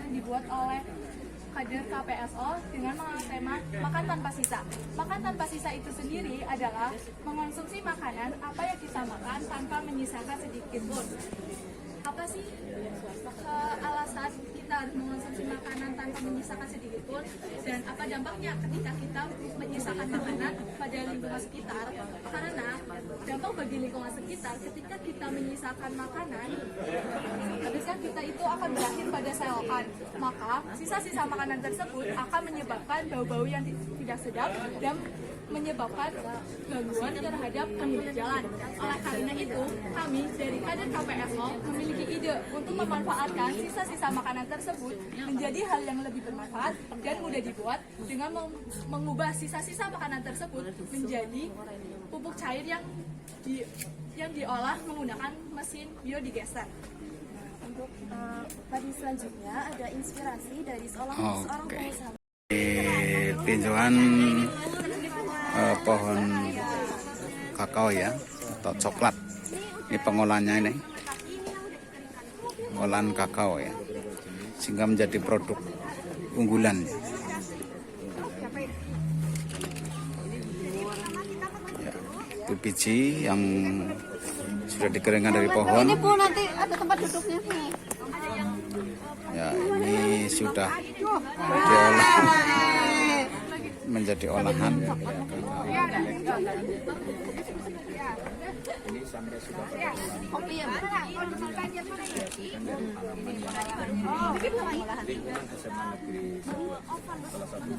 F: yang dibuat oleh kader KPSO dengan mengangkat tema makan tanpa sisa. Makan tanpa sisa itu sendiri adalah mengonsumsi makanan apa yang kita makan tanpa menyisakan sedikit pun. Apa sih alasan kita harus mengonsumsi makanan tanpa menyisakan sedikit pun, dan apa dampaknya ketika kita menyisakan makanan pada lingkungan sekitar? Karena dampak bagi lingkungan sekitar ketika kita menyisakan makanan, habiskan kita itu akan berakhir pada selokan. Maka sisa-sisa makanan tersebut akan menyebabkan bau-bau yang tidak sedap dan menyebabkan gangguan terhadap pengguna jalan. Oleh karena itu, kami dari kader KPSO memiliki ide untuk memanfaatkan sisa-sisa makanan tersebut menjadi hal yang lebih bermanfaat dan mudah dibuat dengan mengubah sisa-sisa makanan tersebut menjadi pupuk cair yang diolah menggunakan mesin biodigester.
D: Untuk tadi selanjutnya ada inspirasi dari seorang pengusaha.
A: Tinjauan pohon kakao ya, atau coklat. Ini pengolahannya ini, olahan kakao ya, sehingga menjadi produk unggulan. Ya, itu biji yang sudah dikeringkan dari pohon.
H: Ini Bu, nanti ada tempat duduknya nih.
A: Ya, ini sudah diolah menjadi olahan.
I: Ini sampai sudah
H: Kopi ya, Bu?
I: lingkungan SMA Negeri 1 salah satunya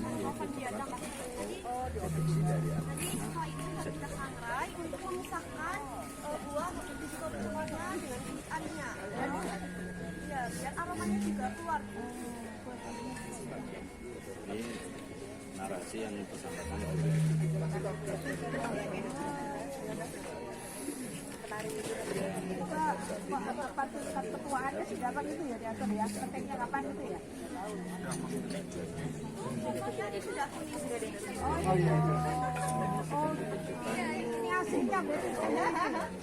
D: untuk memisahkan buah juga berwarna dengan kulitannya. Ya, biar aromanya juga keluar.
I: ini narasi yang disampaikan oleh
D: Ketuaannya sudah apa itu ya diatur ya, pentingnya kapan itu ya? Oh iya, ini aslinya berarti ya?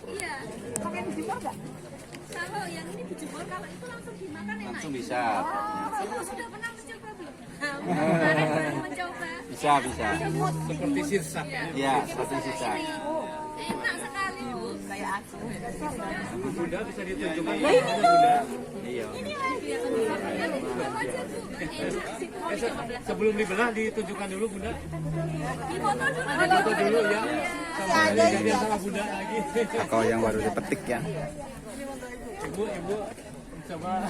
F: Iya.
D: Pakai dijemur nggak?
F: Kalau yang ini dijemur, kalau itu langsung dimakan enak.
I: langsung bisa.
F: Ibu sudah pernah mencoba belum? Kemarin baru mencoba.
I: Bisa.
E: Seperti sirsak.
I: Ya, seperti sisa.
F: Enak sekali Bu.
E: Bunda bisa ditunjukkan Bunda. Iya. Sebelum dibelah ditunjukkan dulu Bunda. Foto dulu ya. Sama Bunda lagi.
G: Kakao yang baru dipetik ya.
E: Ibu coba.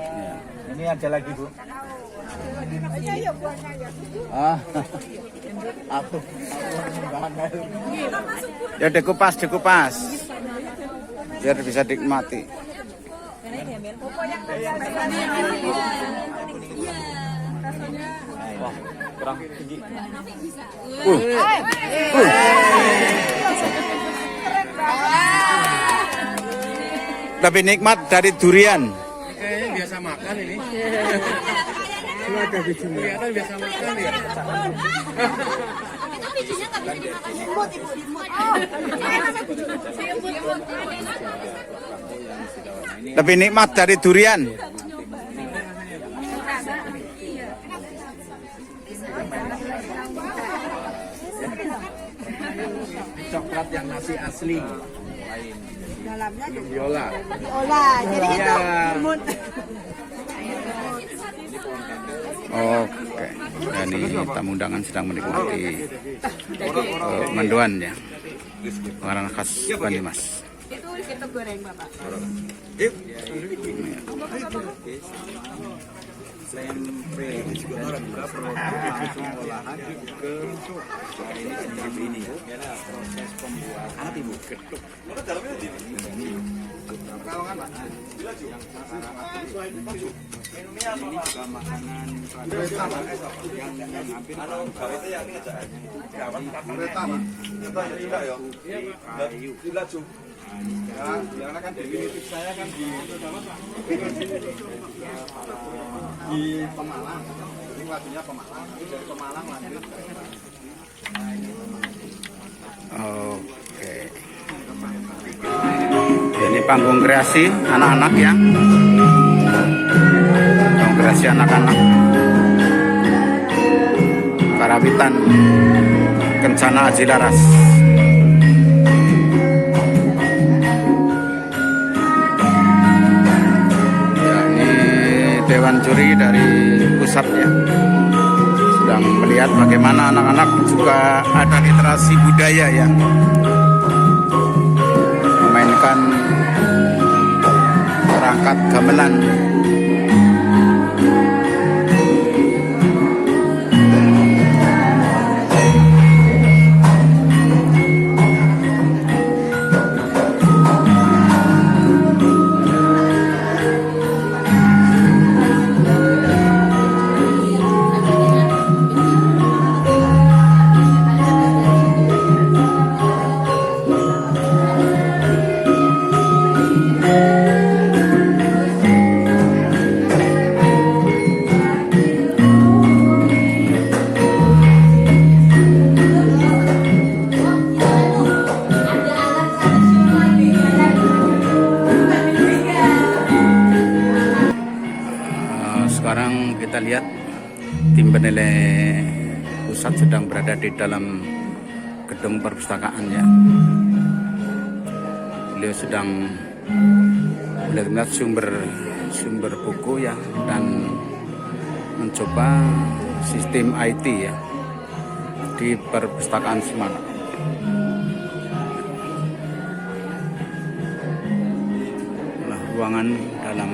G: Ya. Ini ada lagi Bu. Ah, aku. Ya dikupas, biar bisa dinikmati. Wah, kurang tinggi. Lebih nikmat dari durian.
E: Kayaknya biasa makan ini. Kelihatan biasa makan ya.
G: Lebih nikmat dari durian.
I: Coklat yang nasi asli.
F: Dalamnya
I: Biola.
F: jadi itu
G: Oke, dan ini tamu undangan sedang menikmati mendoan ya, makanan khas Banyumas.
F: itu kita goreng Bapak.
I: Tempe dan juga produk olahan ke ini proses pembuatan ibu getuk. Ini juga makanan tradisional yang hampir kayu. Ya, karena kan definitif saya kan di Pemalang. Ini waktunya Pemalang. Ini dari Pemalang lanjut.
G: Oke. Ini panggung kreasi anak-anak ya. Panggung kreasi anak-anak. Karawitan Kencana Aji Laras. Ya, ini Dewan Juri dari pusat ya. Sedang melihat bagaimana anak-anak juga ada literasi budaya ya. Memainkan perangkat gamelan. Sekarang kita lihat tim penilai pusat sedang berada di dalam gedung perpustakaan ya. Beliau sedang melihat sumber buku ya dan mencoba sistem IT ya di perpustakaan Semarang. Nah, ruangan dalam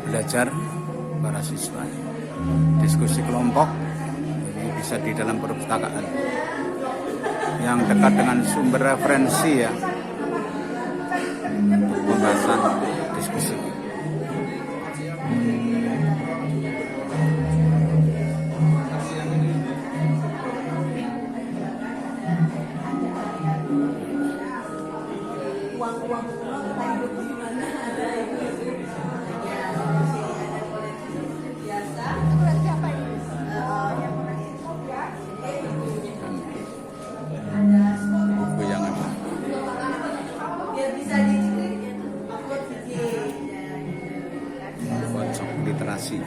G: belajar para siswa, diskusi kelompok ini bisa di dalam perpustakaan yang dekat dengan sumber referensi ya. pembahasan diskusi. Buku yang ada. Pojok literasi.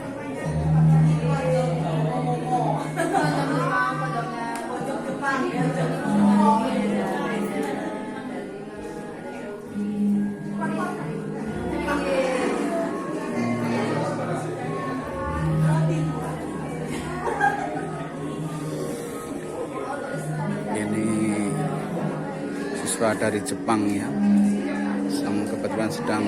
G: Ini siswa dari Jepang ya, kebetulan sedang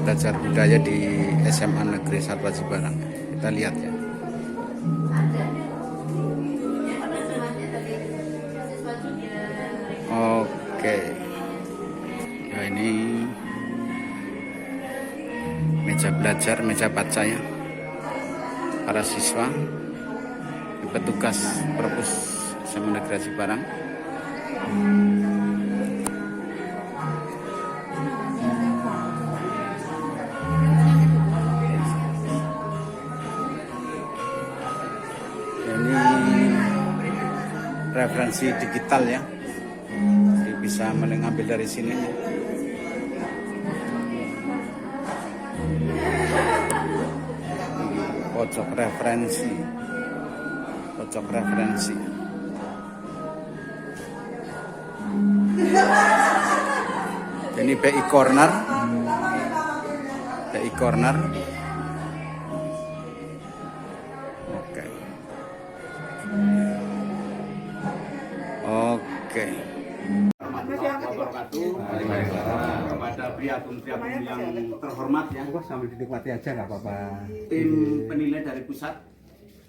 G: belajar budaya di SMA Negeri 1 Aji Barang. Kita lihat ya. Oke. Nah, ini meja belajar, meja baca ya. Para siswa, petugas perpus SMA Negeri Aji Barang. Ini referensi digital ya, jadi bisa mengambil dari sini. Pojok referensi, pojok referensi. Ini BI Corner, BI Corner. Oke. Oke. Kepada priatum-priatum yang terhormat ya.
J: Sambil dinikmati aja nggak apa-apa.
G: Tim penilai dari pusat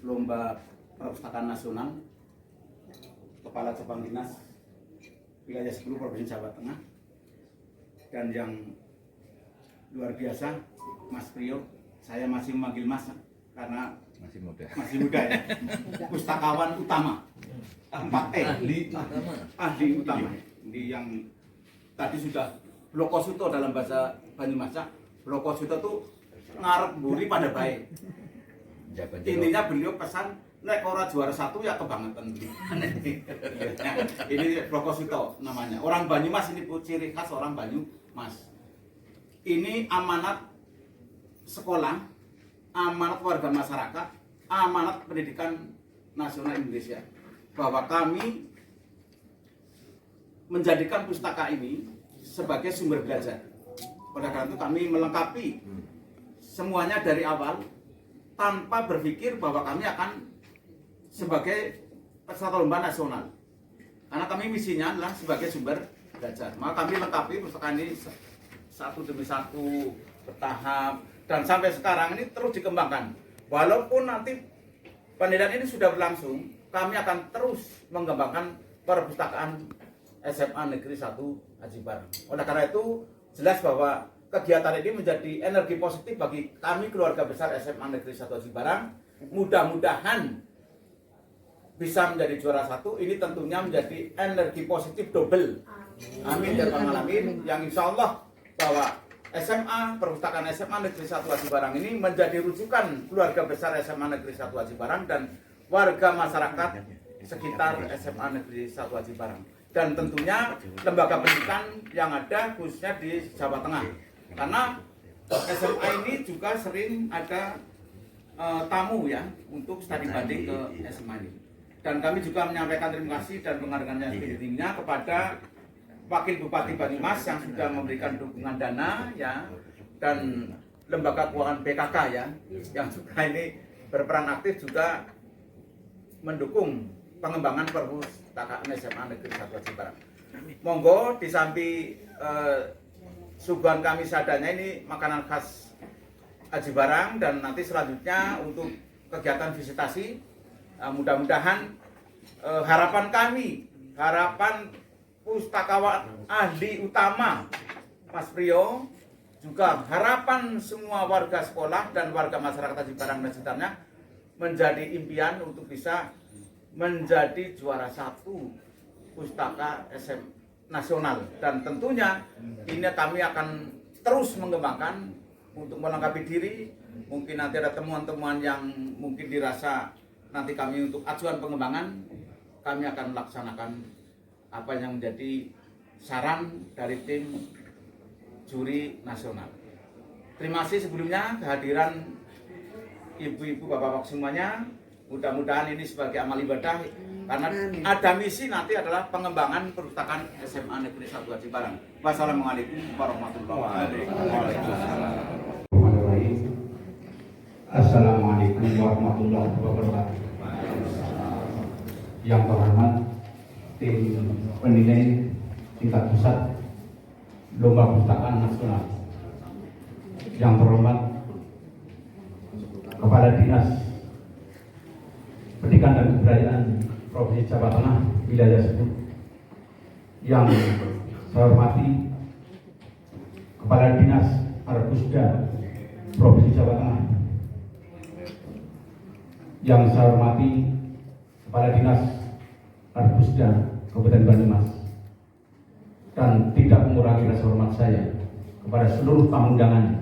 G: lomba perpustakaan nasional, Kepala Cabang Dinas Wilayah 10 Provinsi Jawa Tengah, dan yang luar biasa Mas Priyo, saya masih memanggil Mas karena masih muda ya. Pustakawan utama 4E, ahli utama. Ini yang tadi sudah Blokosuto dalam bahasa Banyumasak. Blokosuto itu ngarep buri pada baik. Intinya beliau pesan nek ora juara 1 ya kebangetan. Ini Blokosuto namanya. Orang Banyumas, ini ciri khas orang Banyumas. Ini amanat sekolah, amanat warga masyarakat, amanat pendidikan nasional Indonesia, bahwa kami menjadikan pustaka ini sebagai sumber belajar. Oleh karena itu kami melengkapi semuanya dari awal tanpa berpikir bahwa kami akan sebagai peserta lomba nasional, karena kami misinya adalah sebagai sumber belajar. Maka kami lengkapi pustaka ini satu demi satu, bertahap, dan sampai sekarang ini terus dikembangkan. Walaupun nanti pendidikan ini sudah berlangsung, kami akan terus mengembangkan perpustakaan SMA Negeri 1 Aji Barang. Oleh karena itu jelas bahwa kegiatan ini menjadi energi positif bagi kami keluarga besar SMA Negeri 1 Aji Barang. Mudah-mudahan bisa menjadi juara 1. Ini tentunya menjadi energi positif double. Amin ya rabbal alamin. Yang insya Allah bahwa SMA, perpustakaan SMA Negeri 1 Aji Barang ini menjadi rujukan keluarga besar SMA Negeri 1 Aji Barang dan warga masyarakat sekitar SMA Negeri 1 Aji Barang. Dan tentunya lembaga pendidikan yang ada khususnya di Jawa Tengah. Karena SMA ini juga sering ada tamu ya untuk studi banding ke SMA ini. Dan kami juga menyampaikan terima kasih dan penghargaan yang setinggi-tingginya kepada Wakil Bupati Banyumas yang sudah memberikan dukungan dana ya, dan lembaga keuangan BKK ya, yang juga ini berperan aktif juga mendukung pengembangan perpustakaan SMA Negeri 1 Aji Barang. Monggo disambi suguhan kami seadanya, ini makanan khas Aji Barang, dan nanti selanjutnya untuk kegiatan visitasi mudah-mudahan harapan kami, harapan pustakawan ahli utama Mas Priyo, juga harapan semua warga sekolah dan warga masyarakat Aji Barang dan sekitarnya menjadi impian untuk bisa menjadi juara 1 pustaka SM nasional. Dan tentunya ini kami akan terus mengembangkan untuk melengkapi diri. Mungkin nanti ada temuan-temuan yang mungkin dirasa nanti kami untuk ajuan pengembangan, kami akan melaksanakan apa yang menjadi saran dari tim juri nasional. Terima kasih sebelumnya kehadiran ibu-ibu, bapak-bapak semuanya. Mudah-mudahan ini sebagai amal ibadah, karena ada misi nanti adalah pengembangan perpustakaan SMA Negeri 1 Aji Barang. Wassalamualaikum warahmatullahi wabarakatuh.
J: Assalamualaikum warahmatullahi wabarakatuh. Yang terhormat tim penilai tingkat pusat Lomba Perpustakaan Nasional, yang terhormat Kepala Dinas Pendidikan dan Kebudayaan Provinsi Jawa Tengah wilayah Sebut, yang saya hormati Kepala Dinas Arbusda Provinsi Jawa Tengah, yang saya hormati Kepala Dinas Arbusda Kabupaten Banyumas, dan tidak mengurangi rasa hormat saya kepada seluruh tamu undangan,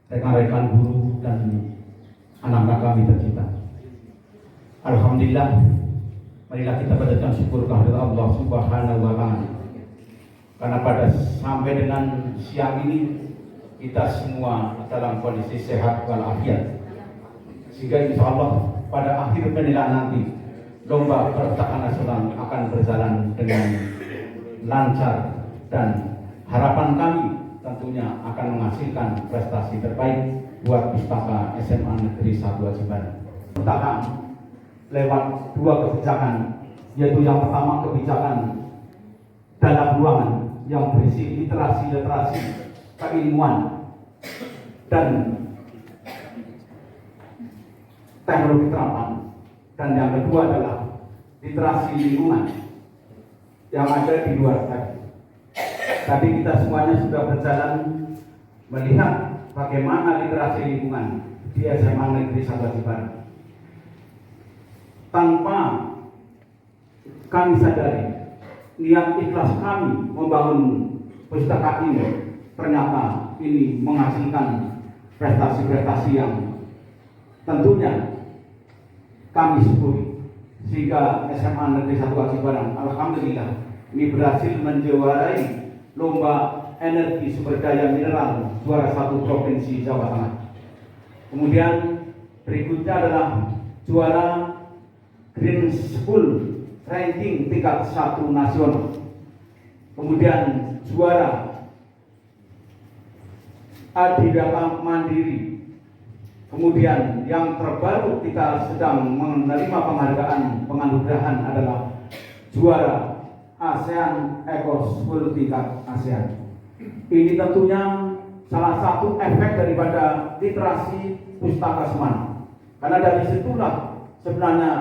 J: rekan-rekan guru dan anak-anak kami tercinta. Alhamdulillah, marilah kita panjatkan syukur kehadirat Allah Subhanahu wa Ta'ala, karena pada sampai dengan siang ini kita semua dalam kondisi sehat walafiat, sehingga insya Allah pada akhir penilaian nanti lomba perpustakaan nasional akan berjalan dengan lancar, dan harapan kami tentunya akan menghasilkan prestasi terbaik buat pustaka SMA Negeri 1 Aji Barang. Perpustakaan lewat 2 kebijakan, yaitu yang pertama kebijakan dalam ruangan yang berisi literasi keilmuan dan teknologi terapan, dan yang kedua adalah literasi lingkungan yang ada di luar tadi. Tadi kita semuanya sudah berjalan melihat bagaimana literasi lingkungan di SMA Negeri 1 Aji Barang. Tanpa kami sadari, niat ikhlas kami membangun pustaka ini ternyata ini menghasilkan prestasi-prestasi yang tentunya kami syukuri, sehingga SMA Negeri 1 Aji Barang alhamdulillah ini berhasil menjuarai lomba energi sumber daya mineral juara 1 Provinsi Jawa Tengah. Kemudian berikutnya adalah juara Green School ranking tingkat 1 nasional. Kemudian juara Adidata Mandiri. Kemudian yang terbaru kita sedang menerima penghargaan penganugerahan adalah juara ASEAN Eco School tingkat ASEAN. Ini tentunya salah satu efek daripada literasi pustaka semana. Karena dari situlah sebenarnya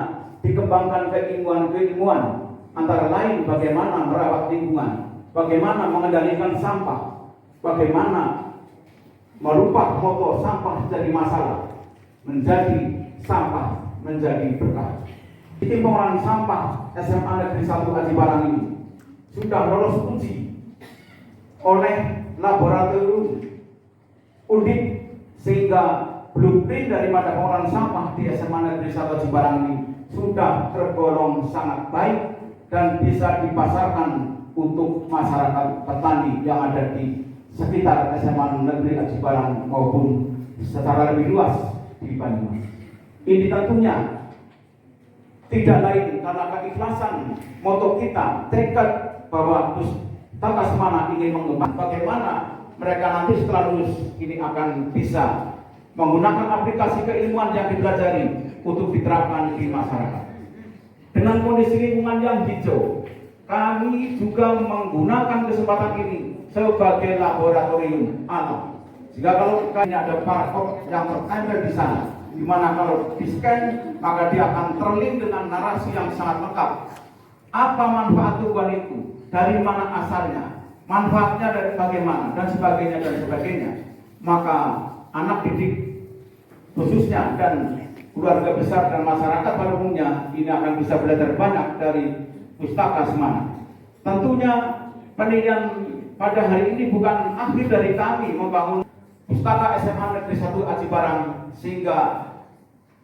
J: dikembangkan keilmuan-keilmuan, antara lain bagaimana merawat lingkungan, bagaimana mengendalikan sampah, bagaimana merubah motor sampah jadi masalah menjadi sampah menjadi berkah. Tim pengolahan sampah SMA Negeri 1 Aji Barang ini sudah lolos uji oleh laboratorium Undip, sehingga blueprint daripada pengolahan sampah di SMA Negeri 1 Aji Barang ini sudah tergolong sangat baik dan bisa dipasarkan untuk masyarakat petani yang ada di sekitar SMA Negeri Aji Barang maupun secara lebih luas di Banyumas. Ini tentunya tidak lain karena keikhlasan moto kita, tekad bahwa pustaka semana ingin mengembangkan bagaimana mereka nanti setelah lulus ini akan bisa menggunakan aplikasi keilmuan yang dipelajari untuk diterapkan di masyarakat. Dengan kondisi lingkungan yang hijau, kami juga menggunakan kesempatan ini sebagai laboratorium alam. Jika kalau kami ada barcode yang tertempel di sana, di mana kalau di-scan maka dia akan terlink dengan narasi yang sangat lengkap. Apa manfaat tumbuhan itu? dari mana asalnya, manfaatnya dari bagaimana, dan sebagainya, maka anak didik khususnya dan keluarga besar dan masyarakat pada umumnya ini akan bisa belajar banyak dari Pustaka Semana. Tentunya pendidikan pada hari ini bukan akhir dari kami membangun Pustaka SMA Negeri 1 Aji Barang, sehingga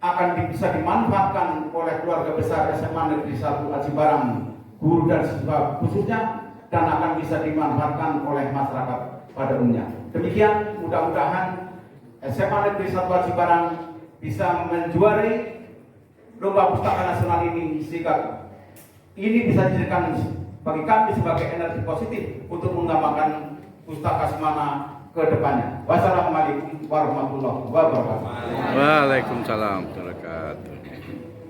J: akan bisa dimanfaatkan oleh keluarga besar SMA Negeri 1 Aji Barang, guru dan siswa khususnya, dan akan bisa dimanfaatkan oleh masyarakat pada umumnya. Demikian, mudah-mudahan SMA Negeri 1 Aji Barang bisa menjuarai lomba pustaka nasional ini, sehingga ini bisa dijadikan bagi kami sebagai energi positif untuk mengembangkan Pustaka Semana ke depannya. Wassalamualaikum warahmatullahi wabarakatuh.
K: Waalaikumsalam warahmatullahi wabarakatuh.